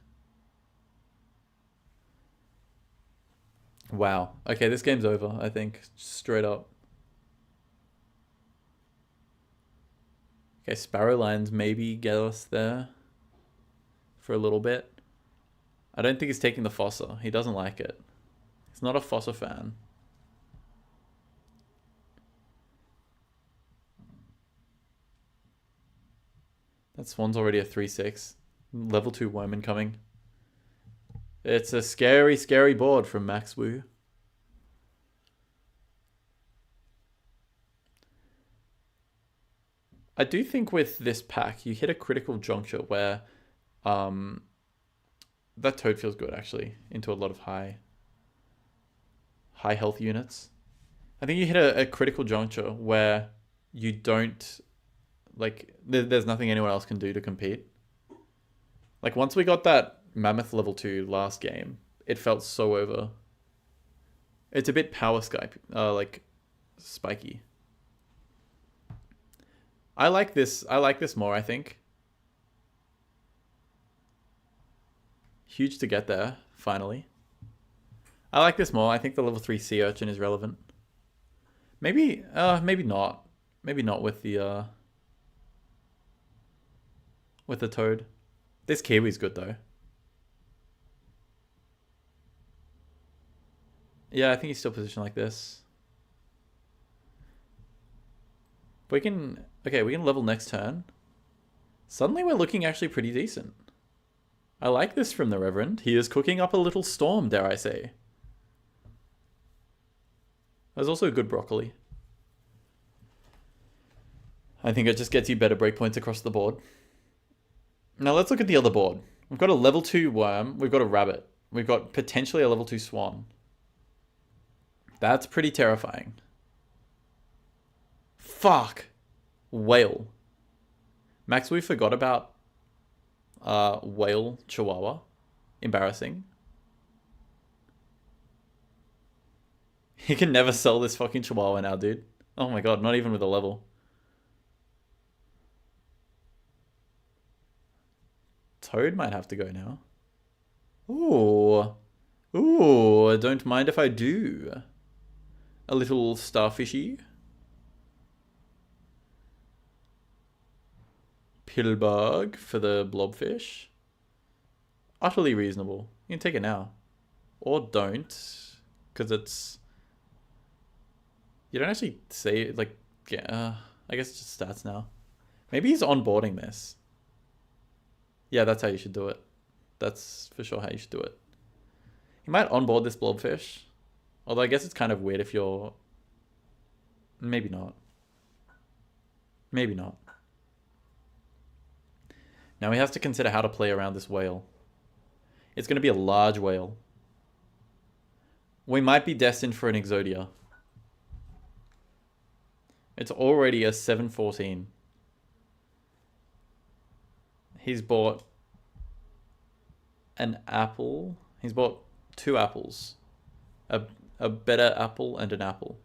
Wow. Okay, this game's over, I think. Straight up. Okay, Sparrow Lines maybe get us there for a little bit. I don't think he's taking the Fossa. He doesn't like it. He's not a Fossa fan. That Swan's already a 3-6. Level 2 worm incoming. It's a scary, scary board from Maxwu. I do think with this pack, you hit a critical juncture where that Toad feels good, actually, into a lot of high health units. I think you hit a critical juncture where you don't, like, there's nothing anyone else can do to compete. Like, once we got that Mammoth level 2 last game, it felt so over. It's a bit power Skype, like, spiky. I like this more, I think. Huge to get there, finally. I like this more. I think the level 3 Sea Urchin is relevant. Maybe not. Maybe not with the Toad. This Kiwi's good though. Yeah, I think he's still positioned like this. We can level next turn. Suddenly we're looking actually pretty decent. I like this from the Reverend. He is cooking up a little storm, dare I say. There's also good broccoli. I think it just gets you better breakpoints across the board. Now let's look at the other board. We've got a level 2 worm. We've got a rabbit. We've got potentially a level 2 swan. That's pretty terrifying. Fuck. Whale. Max, we forgot about whale chihuahua. Embarrassing. You can never sell this fucking chihuahua now, dude. Oh my god, not even with a level. Toad might have to go now. Ooh. Ooh, don't mind if I do. A little starfishy. Pillbug for the blobfish. Utterly reasonable. You can take it now. Or don't. Because it's... You don't actually say, like... Yeah, I guess it's just stats now. Maybe he's onboarding this. Yeah, that's how you should do it. That's for sure how you should do it. You might onboard this blobfish. Although I guess it's kind of weird if you're... Maybe not. Maybe not. Now he has to consider how to play around this whale. It's going to be a large whale. We might be destined for an Exodia. It's already a 714. He's bought an apple. He's bought 2 apples. A better apple and an apple.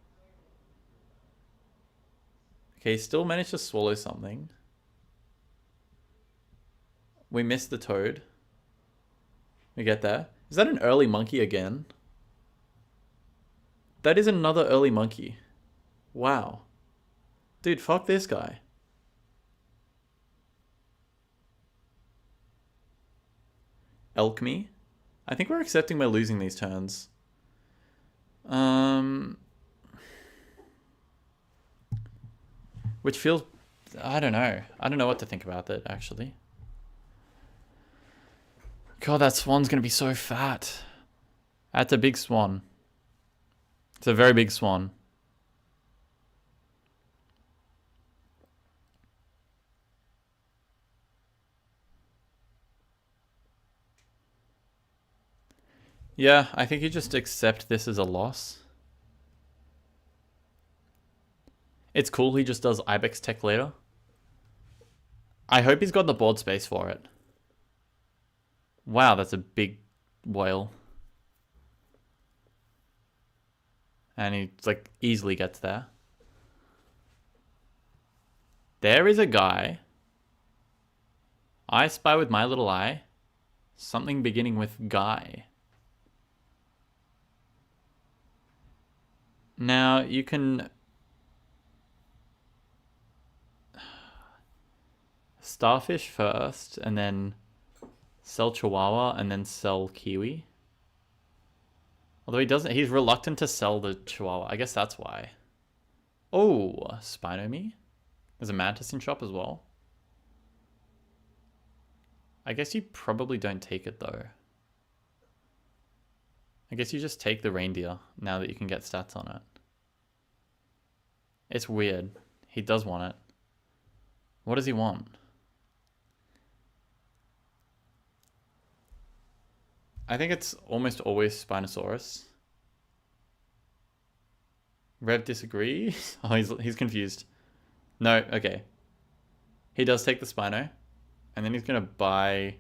Okay, he still managed to swallow something. We missed the toad. We get there. Is that an early monkey again? That is another early monkey. Wow. Dude, fuck this guy. Alchemy. I think we're accepting we're losing these turns. Which feels... I don't know. I don't know what to think about that, actually. God, that swan's going to be so fat. That's a big swan. It's a very big swan. Yeah, I think you just accept this as a loss. It's cool he just does Ibex tech later. I hope he's got the board space for it. Wow, that's a big whale. And he like easily gets there. There is a guy. I spy with my little eye something beginning with guy. Now you can starfish first and then sell chihuahua and then sell kiwi. Although he's reluctant to sell the chihuahua. I guess that's why. Oh, Spino-me? There's a mantis in shop as well. I guess you probably don't take it though. I guess you just take the reindeer now that you can get stats on it. It's weird. He does want it. What does he want? I think it's almost always Spinosaurus. Rev disagrees? Oh, he's confused. No, okay. He does take the Spino. And then he's going to buy...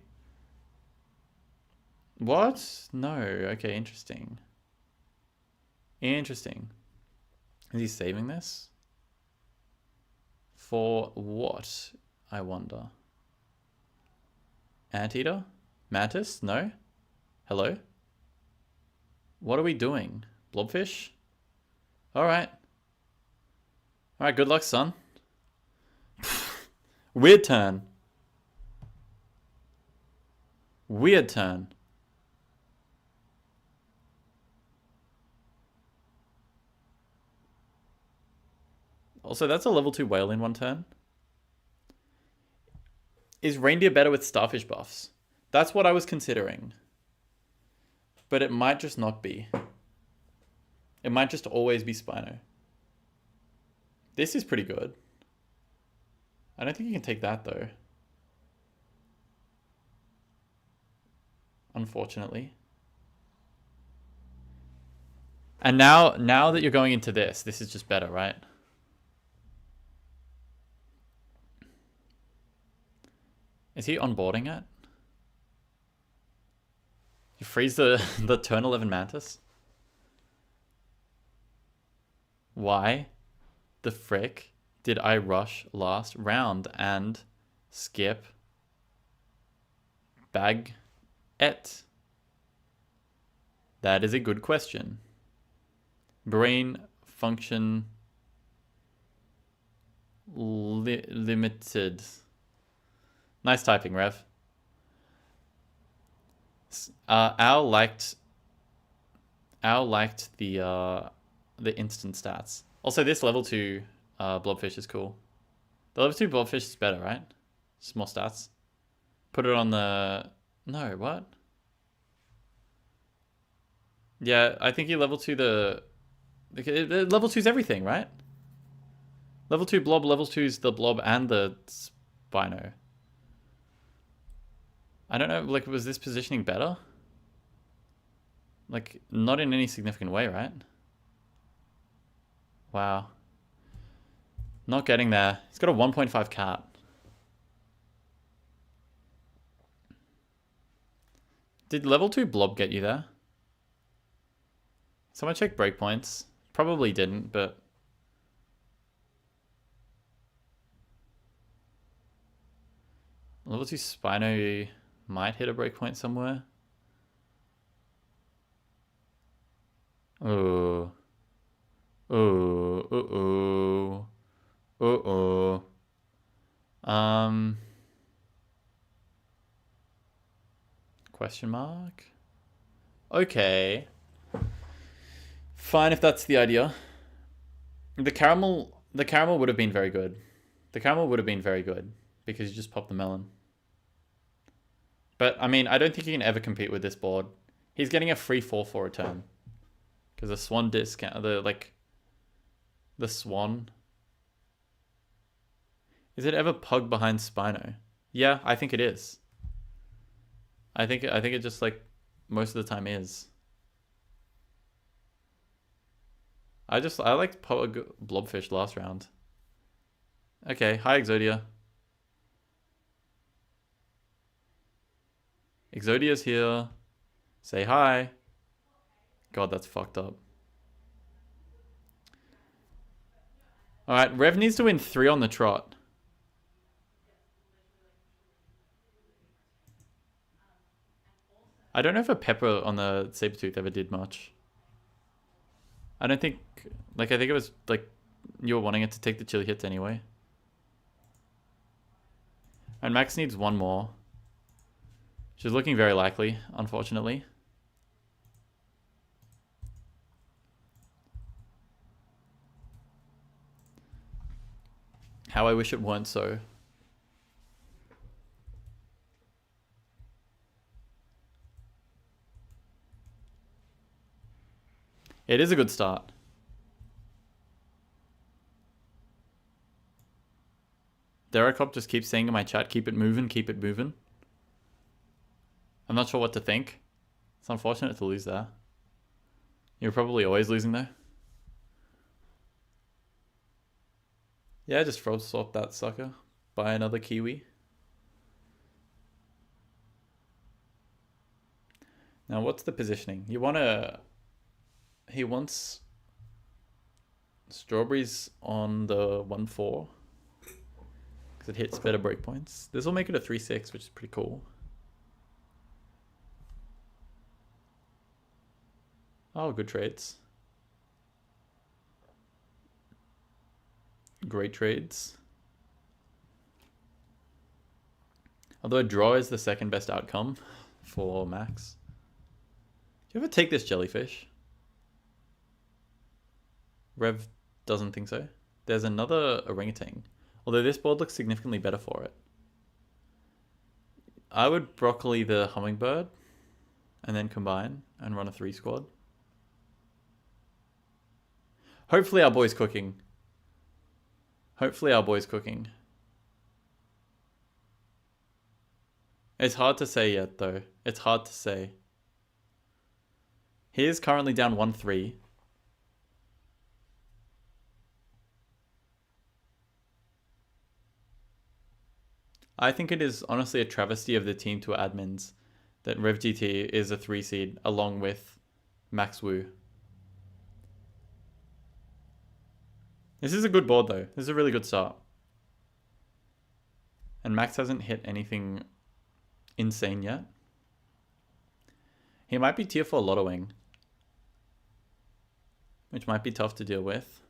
What? No. Okay, interesting. Interesting. Is he saving this? For what, I wonder? Anteater? Mantis? No? Hello? What are we doing? Blobfish? Alright. Alright, good luck, son. Weird turn. Weird turn. Also, that's a level 2 whale in one turn. Is reindeer better with starfish buffs? That's what I was considering. But it might just not be. It might just always be Spino. This is pretty good. I don't think you can take that though. Unfortunately. And now that you're going into this is just better, right? Is he onboarding it? You freeze the turn 11 mantis? Why the frick did I rush last round and skip bag et? That is a good question. Brain function limited. Nice typing, Rev. Al liked the instant stats. Also, this level 2 blobfish is cool. The level 2 blobfish is better, right? Just more stats. Put it on the... No, what? Yeah, I think you level 2 the... Level 2 is everything, right? Level 2 blob, level 2 is the blob and the Spino. I don't know, like, was this positioning better? Like, not in any significant way, right? Wow. Not getting there. He's got a 1.5 cat. Did level 2 blob get you there? Someone check breakpoints. Probably didn't, but... Level 2 Spino might hit a breakpoint somewhere. Oh. Oh. Question mark? Okay. Fine if that's the idea. The caramel would have been very good. The caramel would have been very good because you just pop the melon. But I mean, I don't think you can ever compete with this board. He's getting a free 4/4 return. Because the swan discount, the swan. Is it ever pug behind Spino? Yeah, I think it is. I think it just like most of the time is. I liked pug blobfish last round. Okay, hi Exodia. Exodia's here. Say hi. God, that's fucked up. Alright, Rev needs to win 3 on the trot. I don't know if a pepper on the Sabertooth ever did much. I don't think... Like, I think it was, like, you were wanting it to take the chili hits anyway. And Max needs 1 more. Which is looking very likely, unfortunately. How I wish it weren't so. It is a good start. Deracop just keeps saying in my chat, keep it moving, keep it moving. I'm not sure what to think. It's unfortunate to lose there. You're probably always losing though. Yeah, just throw swap that sucker. Buy another Kiwi. Now what's the positioning? You want to... He wants strawberries on the 1-4. Because it hits better breakpoints. This will make it a 3-6, which is pretty cool. Oh, good trades. Great trades. Although a draw is the second best outcome for Max. Do you ever take this jellyfish? Rev doesn't think so. There's another orangutan. Although this board looks significantly better for it. I would broccoli the hummingbird and then combine and run a 3 squad. Hopefully our boy's cooking. Hopefully our boy's cooking. It's hard to say yet though. It's hard to say. He is currently down 1-3. I think it is honestly a travesty of the team to admins that Revgt is a 3 seed along with Maxwu. This is a good board though. This is a really good start. And Max hasn't hit anything insane yet. He might be tier 4 lottoing, which might be tough to deal with.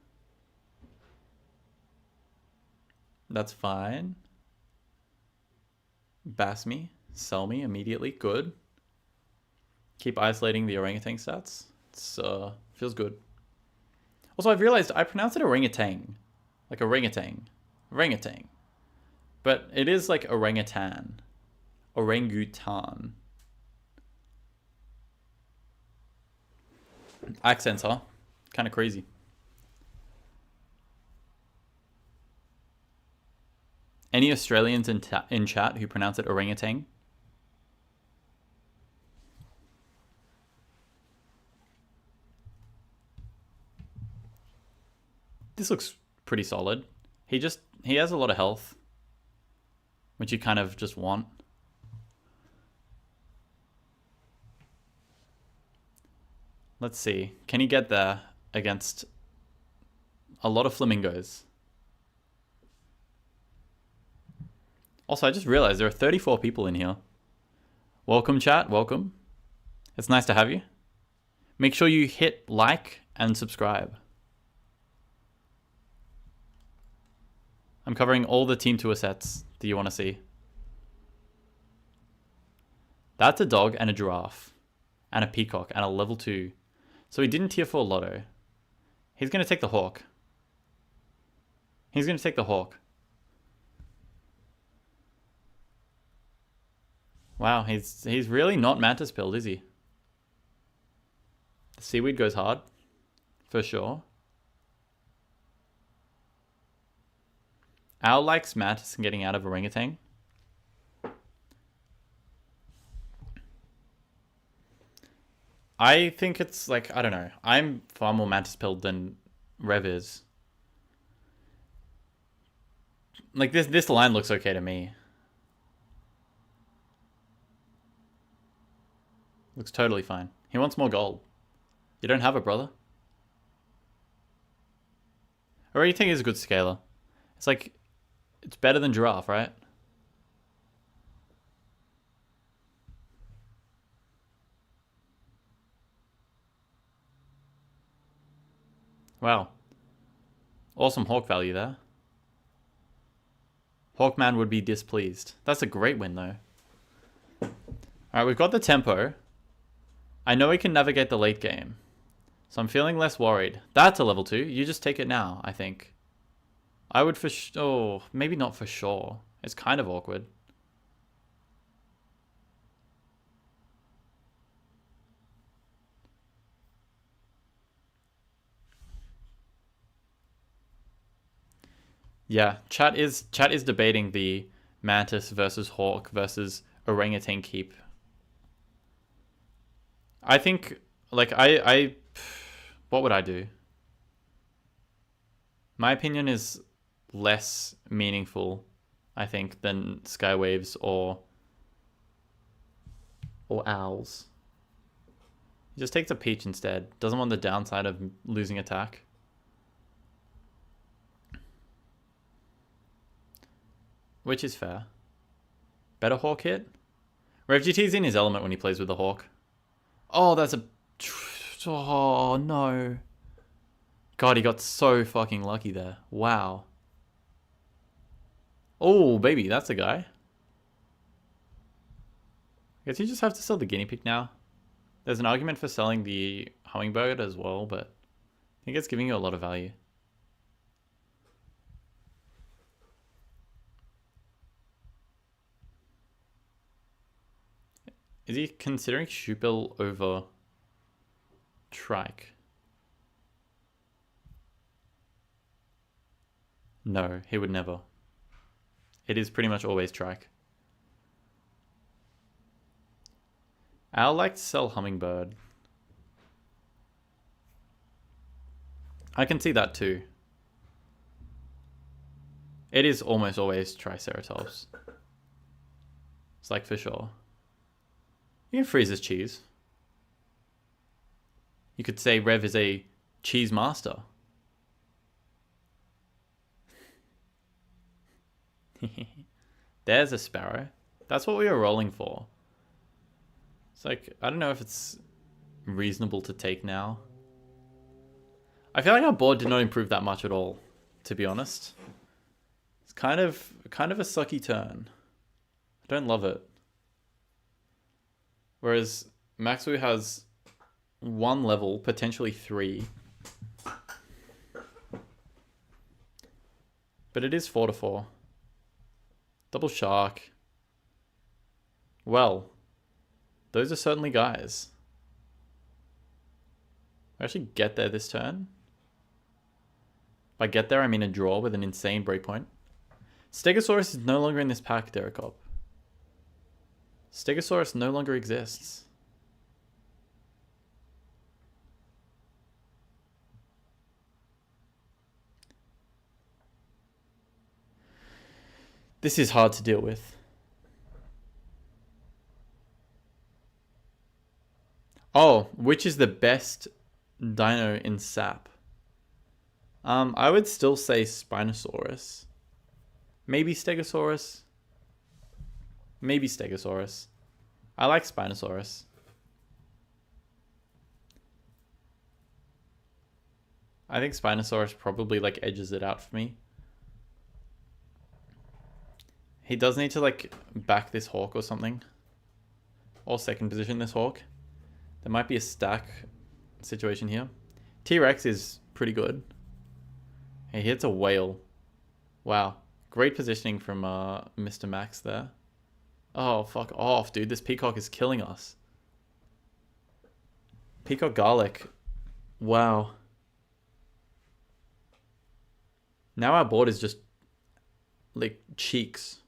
That's fine. Bass me. Sell me immediately. Good. Keep isolating the orangutan stats. It's feels good. Also, I've realized I pronounce it orangutan. Like orangutan. Orangutan. But it is like orangutan. Orangutan. Accents, huh? Kind of crazy. Any Australians in chat who pronounce it orangutan? This looks pretty solid. He has a lot of health, which you kind of just want. Let's see. Can he get there against a lot of flamingos? Also, I just realized there are 34 people in here. Welcome, chat. Welcome. It's nice to have you. Make sure you hit like and subscribe. I'm covering all the Team Tour sets that you want to see. That's a dog and a giraffe and a peacock and a level 2. So he didn't tier 4 lotto. He's going to take the hawk. He's going to take the hawk. Wow, he's really not mantis pilled, is he? The seaweed goes hard, for sure. Owl likes mantis and getting out of orangutan. I think it's like, I don't know. I'm far more mantis pilled than Rev is. Like this line looks okay to me. Looks totally fine. He wants more gold. You don't have it, brother. Orangutan is a good scaler. It's like, it's better than giraffe, right? Wow. Awesome hawk value there. Hawkman would be displeased. That's a great win, though. Alright, we've got the tempo. I know we can navigate the late game. So I'm feeling less worried. That's a level 2. You just take it now, I think. I would for oh, maybe not for sure. It's kind of awkward. Yeah, chat is debating the mantis versus hawk versus orangutan keep. I think, like, what would I do? My opinion is less meaningful, I think, than Skywaves or owls. He just takes a peach instead. Doesn't want the downside of losing attack. Which is fair. Better hawk hit? RevGT's in his element when he plays with the hawk. Oh, that's a... Oh, no. God, he got so fucking lucky there. Wow. Oh, baby, that's a guy. I guess you just have to sell the guinea pig now. There's an argument for selling the hummingbird as well, but I think it's giving you a lot of value. Is he considering Shupil over Trike? No, he would never. It is pretty much always Trike. I'll like to sell Hummingbird. I can see that too. It is almost always Triceratops. It's like for sure. You can freeze his cheese. You could say Rev is a cheese master. There's a sparrow. That's what we were rolling for. It's like, I don't know if it's reasonable to take now. I feel like our board did not improve that much at all, to be honest. It's kind of a sucky turn. I don't love it. Whereas Maxwu has 1 level, potentially 3. But it is 4-4. Double shark. Well, those are certainly guys. I actually get there this turn. By get there, I mean a draw with an insane breakpoint. Stegosaurus is no longer in this pack, Derekop. Stegosaurus no longer exists. This is hard to deal with. Oh, which is the best dino in SAP? I would still say Spinosaurus. Maybe Stegosaurus. Maybe Stegosaurus. I like Spinosaurus. I think Spinosaurus probably like edges it out for me. He does need to like back this hawk or something. Or second position this hawk. There might be a stack situation here. T-Rex is pretty good. He hits a whale. Wow. Great positioning from Mr. Max there. Oh, fuck off, dude. This peacock is killing us. Peacock garlic. Wow. Now our board is just like cheeks.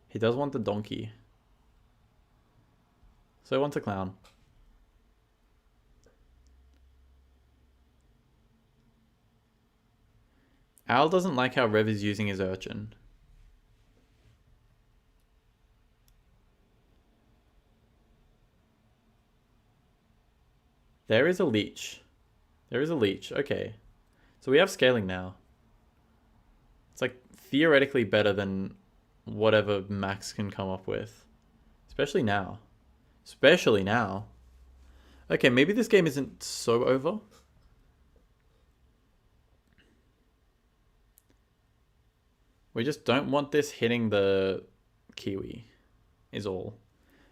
He does want the donkey. So he wants a clown. Owl doesn't like how Rev is using his urchin. There is a leech. There is a leech. Okay. So we have scaling now. It's like theoretically better than whatever Max can come up with. Especially now. Especially now. Okay, maybe this game isn't so over. We just don't want this hitting the Kiwi, is all.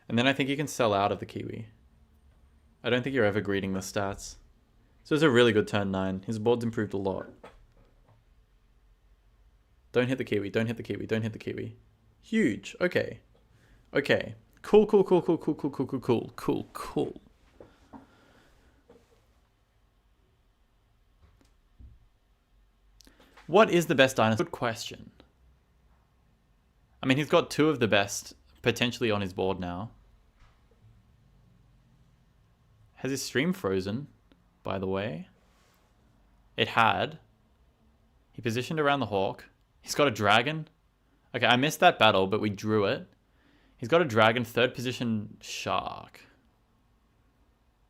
And then I think you can sell out of the Kiwi. I don't think you're ever greeting the stats. So it's a really good turn 9. His board's improved a lot. Don't hit the Kiwi, don't hit the Kiwi, don't hit the Kiwi. Huge, okay. Okay. Cool, cool, cool, cool, cool, cool, cool, cool, cool, cool, cool. What is the best dinosaur? Good question. I mean, he's got 2 of the best potentially on his board now. Has his stream frozen, by the way? It had. He positioned around the hawk. He's got a dragon. Okay, I missed that battle, but we drew it. He's got a dragon, 3rd position shark.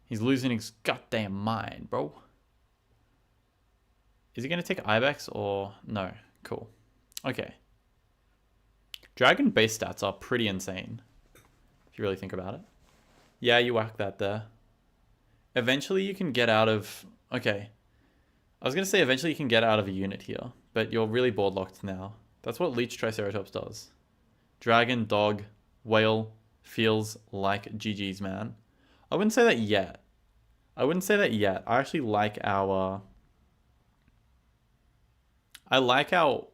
He's losing his goddamn mind, bro. Is he going to take Ibex or... No. Cool. Okay. Dragon base stats are pretty insane, if you really think about it. Yeah, you whack that there. Eventually you can get out of... Okay. I was going to say eventually you can get out of a unit here, but you're really board locked now. That's what Leech Triceratops does. Dragon, dog, whale feels like GG's, man. I wouldn't say that yet. I wouldn't say that yet. I actually like our... I like our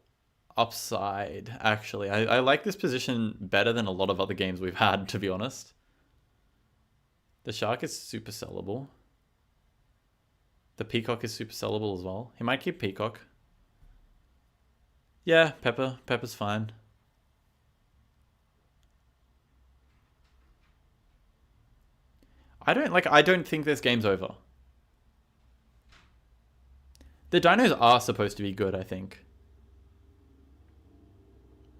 upside, actually. I like this position better than a lot of other games we've had, to be honest. The shark is super sellable. The peacock is super sellable as well. He might keep peacock. Yeah, Pepper. Pepper's fine. I don't think this game's over. The dinos are supposed to be good, I think.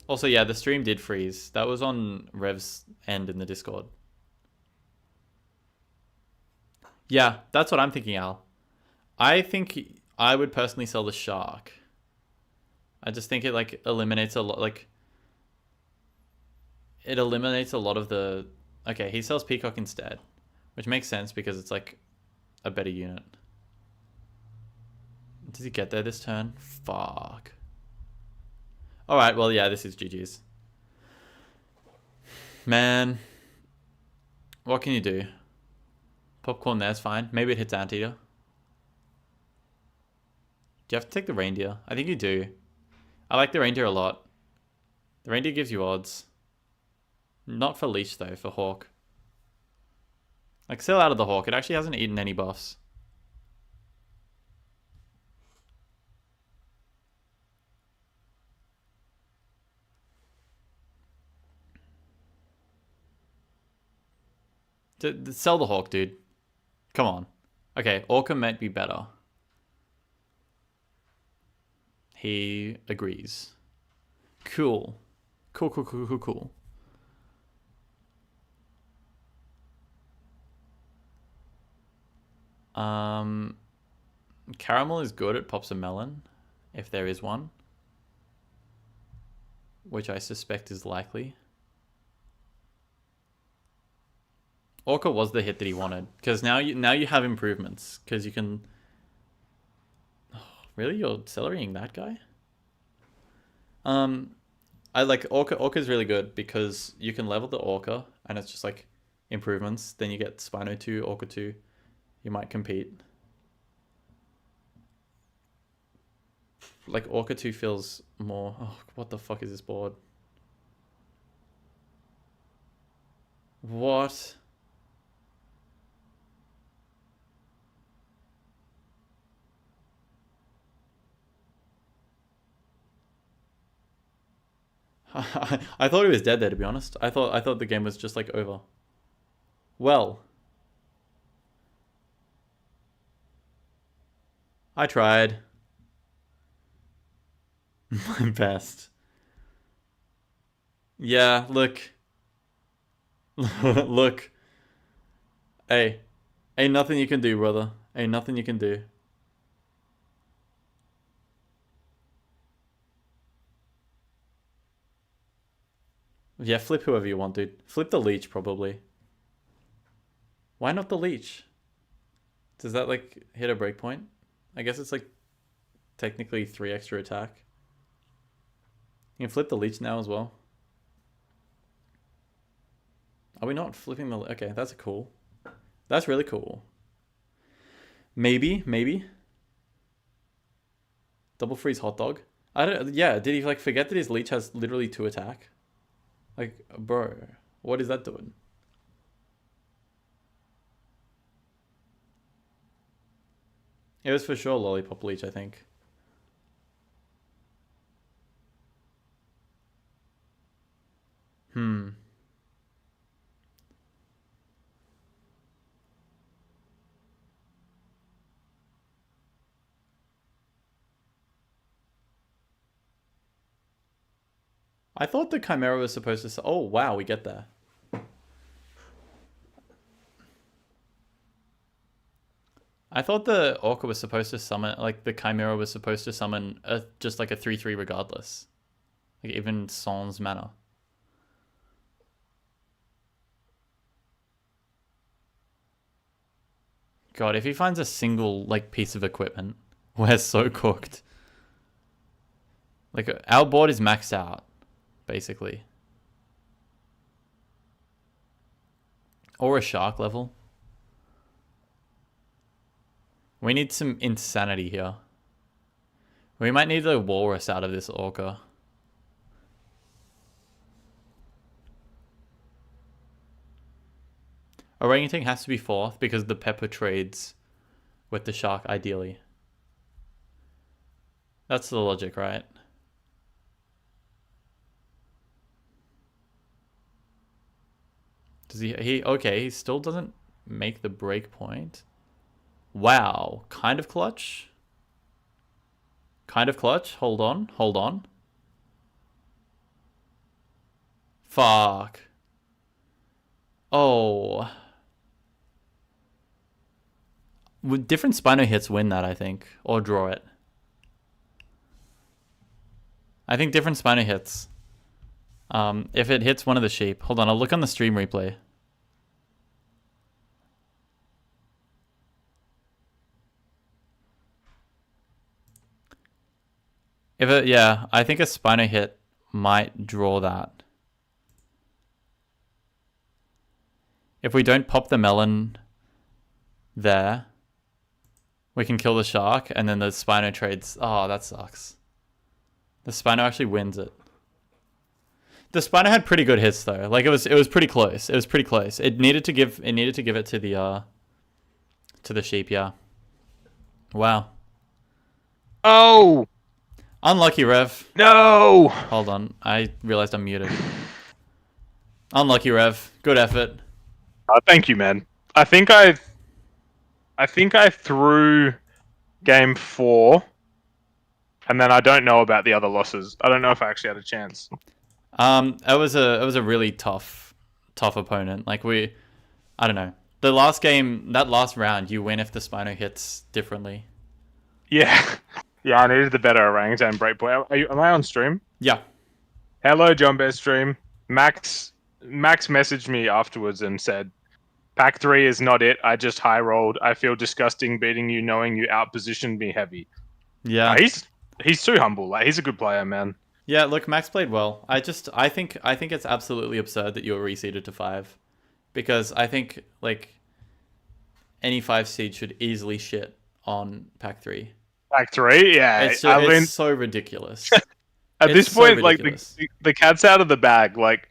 Also, yeah, the stream did freeze. That was on Rev's end in the Discord. Yeah, that's what I'm thinking, Al. I think I would personally sell the shark. I just think it like eliminates a lot, like it eliminates a lot of the... Okay, he sells peacock instead, which makes sense because it's like a better unit. Does he get there this turn? Fuck. Alright, well, yeah, this is GG's. Man. What can you do? Popcorn there's fine. Maybe it hits Anteater. Do you have to take the reindeer? I think you do. I like the reindeer a lot. The reindeer gives you odds. Not for leash, though, for hawk. Like, sell out of the hawk. It actually hasn't eaten any buffs. Sell the hawk, dude. Come on. Okay, Orca might be better. He agrees. Cool. Cool, cool, cool, cool, cool. Caramel is good at Pops a Melon, if there is one. Which I suspect is likely. Orca was the hit that he wanted, because now you have improvements, because you can... Oh, really? You're celerying that guy? I like Orca. Orca's really good because you can level the Orca, and it's just like improvements. Then you get Spino 2, Orca 2. You might compete. Like Orca 2 feels more... Oh, what the fuck is this board? What? I thought he was dead there, to be honest. I thought the game was just like over. Well, I tried my best. Yeah, look. Look. Hey, Ain't nothing you can do, brother. Ain't nothing you can do. Yeah, flip whoever you want, dude. Flip the leech, probably. Why not the leech? Does that, like, hit a breakpoint? I guess it's, like, technically 3 extra attack. You can flip the leech now as well. Are we not flipping the... Okay, that's cool. That's really cool. Maybe. Double freeze hot dog. I don't... Yeah, did he, like, forget that his leech has literally 2 attack? Like, bro, what is that doing? It was for sure Lollipop Leech, I think. I thought the Chimera was supposed to... Oh, wow, we get there. I thought the Orca was supposed to summon... Like, the Chimera was supposed to summon just like a 3-3 regardless. Like, even Sans mana. God, if he finds a single, like, piece of equipment, we're so cooked. Like, our board is maxed out, basically. Or a shark level. We need some insanity here. We might need the walrus out of this Orca. Orangutan has to be 4th because the pepper trades with the shark, ideally. That's the logic, right? Does he okay, he still doesn't make the break point. Wow, kind of clutch. Kind of clutch. Hold on. Fuck. Oh. Would different Spino hits win that, I think. Or draw it. I think different Spino hits. If it hits one of the sheep. Hold on, I'll look on the stream replay. Yeah, I think a Spino hit might draw that. If we don't pop the melon there, we can kill the shark, and then the Spino trades. Oh, that sucks. The Spino actually wins it. The Spino had pretty good hits though. Like it was pretty close. It was pretty close. It needed to give it to the sheep, yeah. Wow. Oh! Unlucky, Rev. No! Hold on. I realized I'm muted. Unlucky, Rev. Good effort. Thank you, man. I think I threw game 4, and then I don't know about the other losses. I don't know if I actually had a chance. It was a really tough opponent. Like I don't know. The last game, that last round, you win if the Spino hits differently. Yeah. Yeah, I needed the better orangutan breakpoint. Am I on stream? Yeah. Hello, John Bear stream. Max messaged me afterwards and said, Pack 3 is not it. I just high rolled. I feel disgusting beating you knowing you outpositioned me heavy. Yeah. He's too humble. Like he's a good player, man. Yeah, look, Max played well. I think it's absolutely absurd that you were reseeded to 5. Because I think like any 5 seed should easily shit on Pack 3. Pack 3? Yeah. It's so ridiculous. At this point, like the cat's out of the bag. Like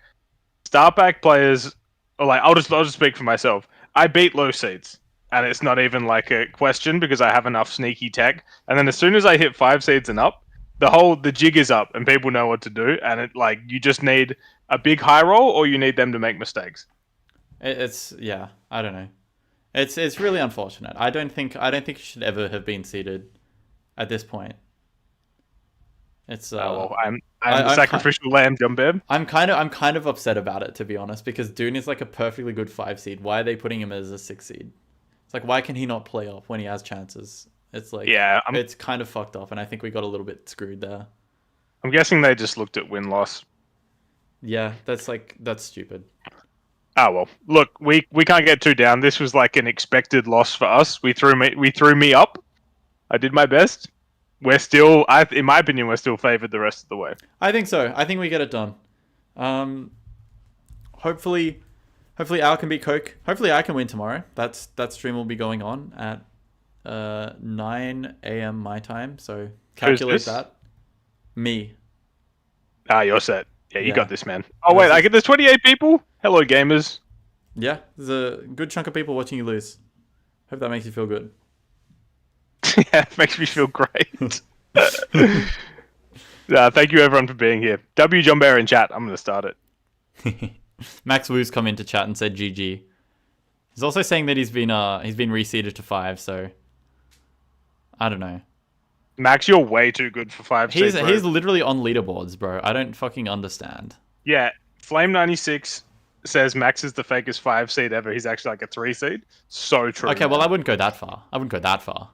star pack players, or like I'll just speak for myself. I beat low seeds, and it's not even like a question because I have enough sneaky tech. And then as soon as I hit 5 seeds and up, the jig is up, and people know what to do. And it like you just need a big high roll, or you need them to make mistakes. It's yeah, I don't know. It's really unfortunate. I don't think you should ever have been seeded at this point. It's well, I'm the sacrificial lamb, Jumbeb. I'm kind of upset about it, to be honest, because Dune is like a perfectly good 5 seed. Why are they putting him as a 6 seed? It's like, why can he not play off when he has chances? It's like, Yeah, it's kind of fucked up, and I think we got a little bit screwed there. I'm guessing they just looked at win-loss. Yeah, that's stupid. Oh well, look, we can't get too down. This was like an expected loss for us. We threw me up. I did my best. We're still, in my opinion, we're still favored the rest of the way. I think so. I think we get it done. Hopefully Al can beat Coke. Hopefully I can win tomorrow. That stream will be going on at 9 a.m. my time. So calculate that. Me. You're set. Yeah, you Yeah. got this, man. Oh wait, there's 28 people. Hello, gamers. Yeah, there's a good chunk of people watching you lose. Hope that makes you feel good. Yeah, it makes me feel great. Thank you everyone for being here. W John Bear in chat. I'm gonna start it. Maxwu's come into chat and said GG. He's also saying that he's been reseeded to 5, so I don't know. Max, you're way too good for 5 seed, bro. He's literally on leaderboards, bro. I don't fucking understand. Yeah, Flame96 says Max is the fakest 5 seed ever. He's actually like a 3 seed. So true. Okay, well I wouldn't go that far.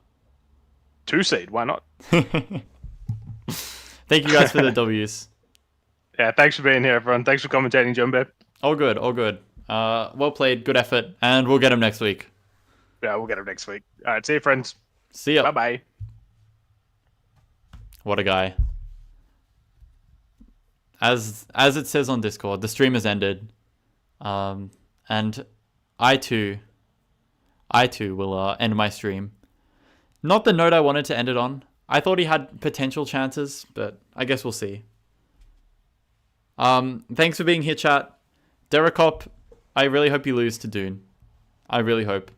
2 seed, why not? Thank you guys for the W's. Yeah, thanks for being here, everyone. Thanks for commentating, John Bear. All good. Well played, good effort, and we'll get him next week. Yeah, we'll get him next week. All right, see you, friends. See ya. Bye-bye. What a guy. As it says on Discord, the stream has ended. And I too will end my stream. Not the note I wanted to end it on. I thought he had potential chances, but I guess we'll see. Thanks for being here, chat. Derekop, I really hope you lose to Dune. I really hope.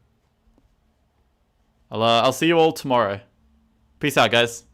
I'll see you all tomorrow. Peace out, guys.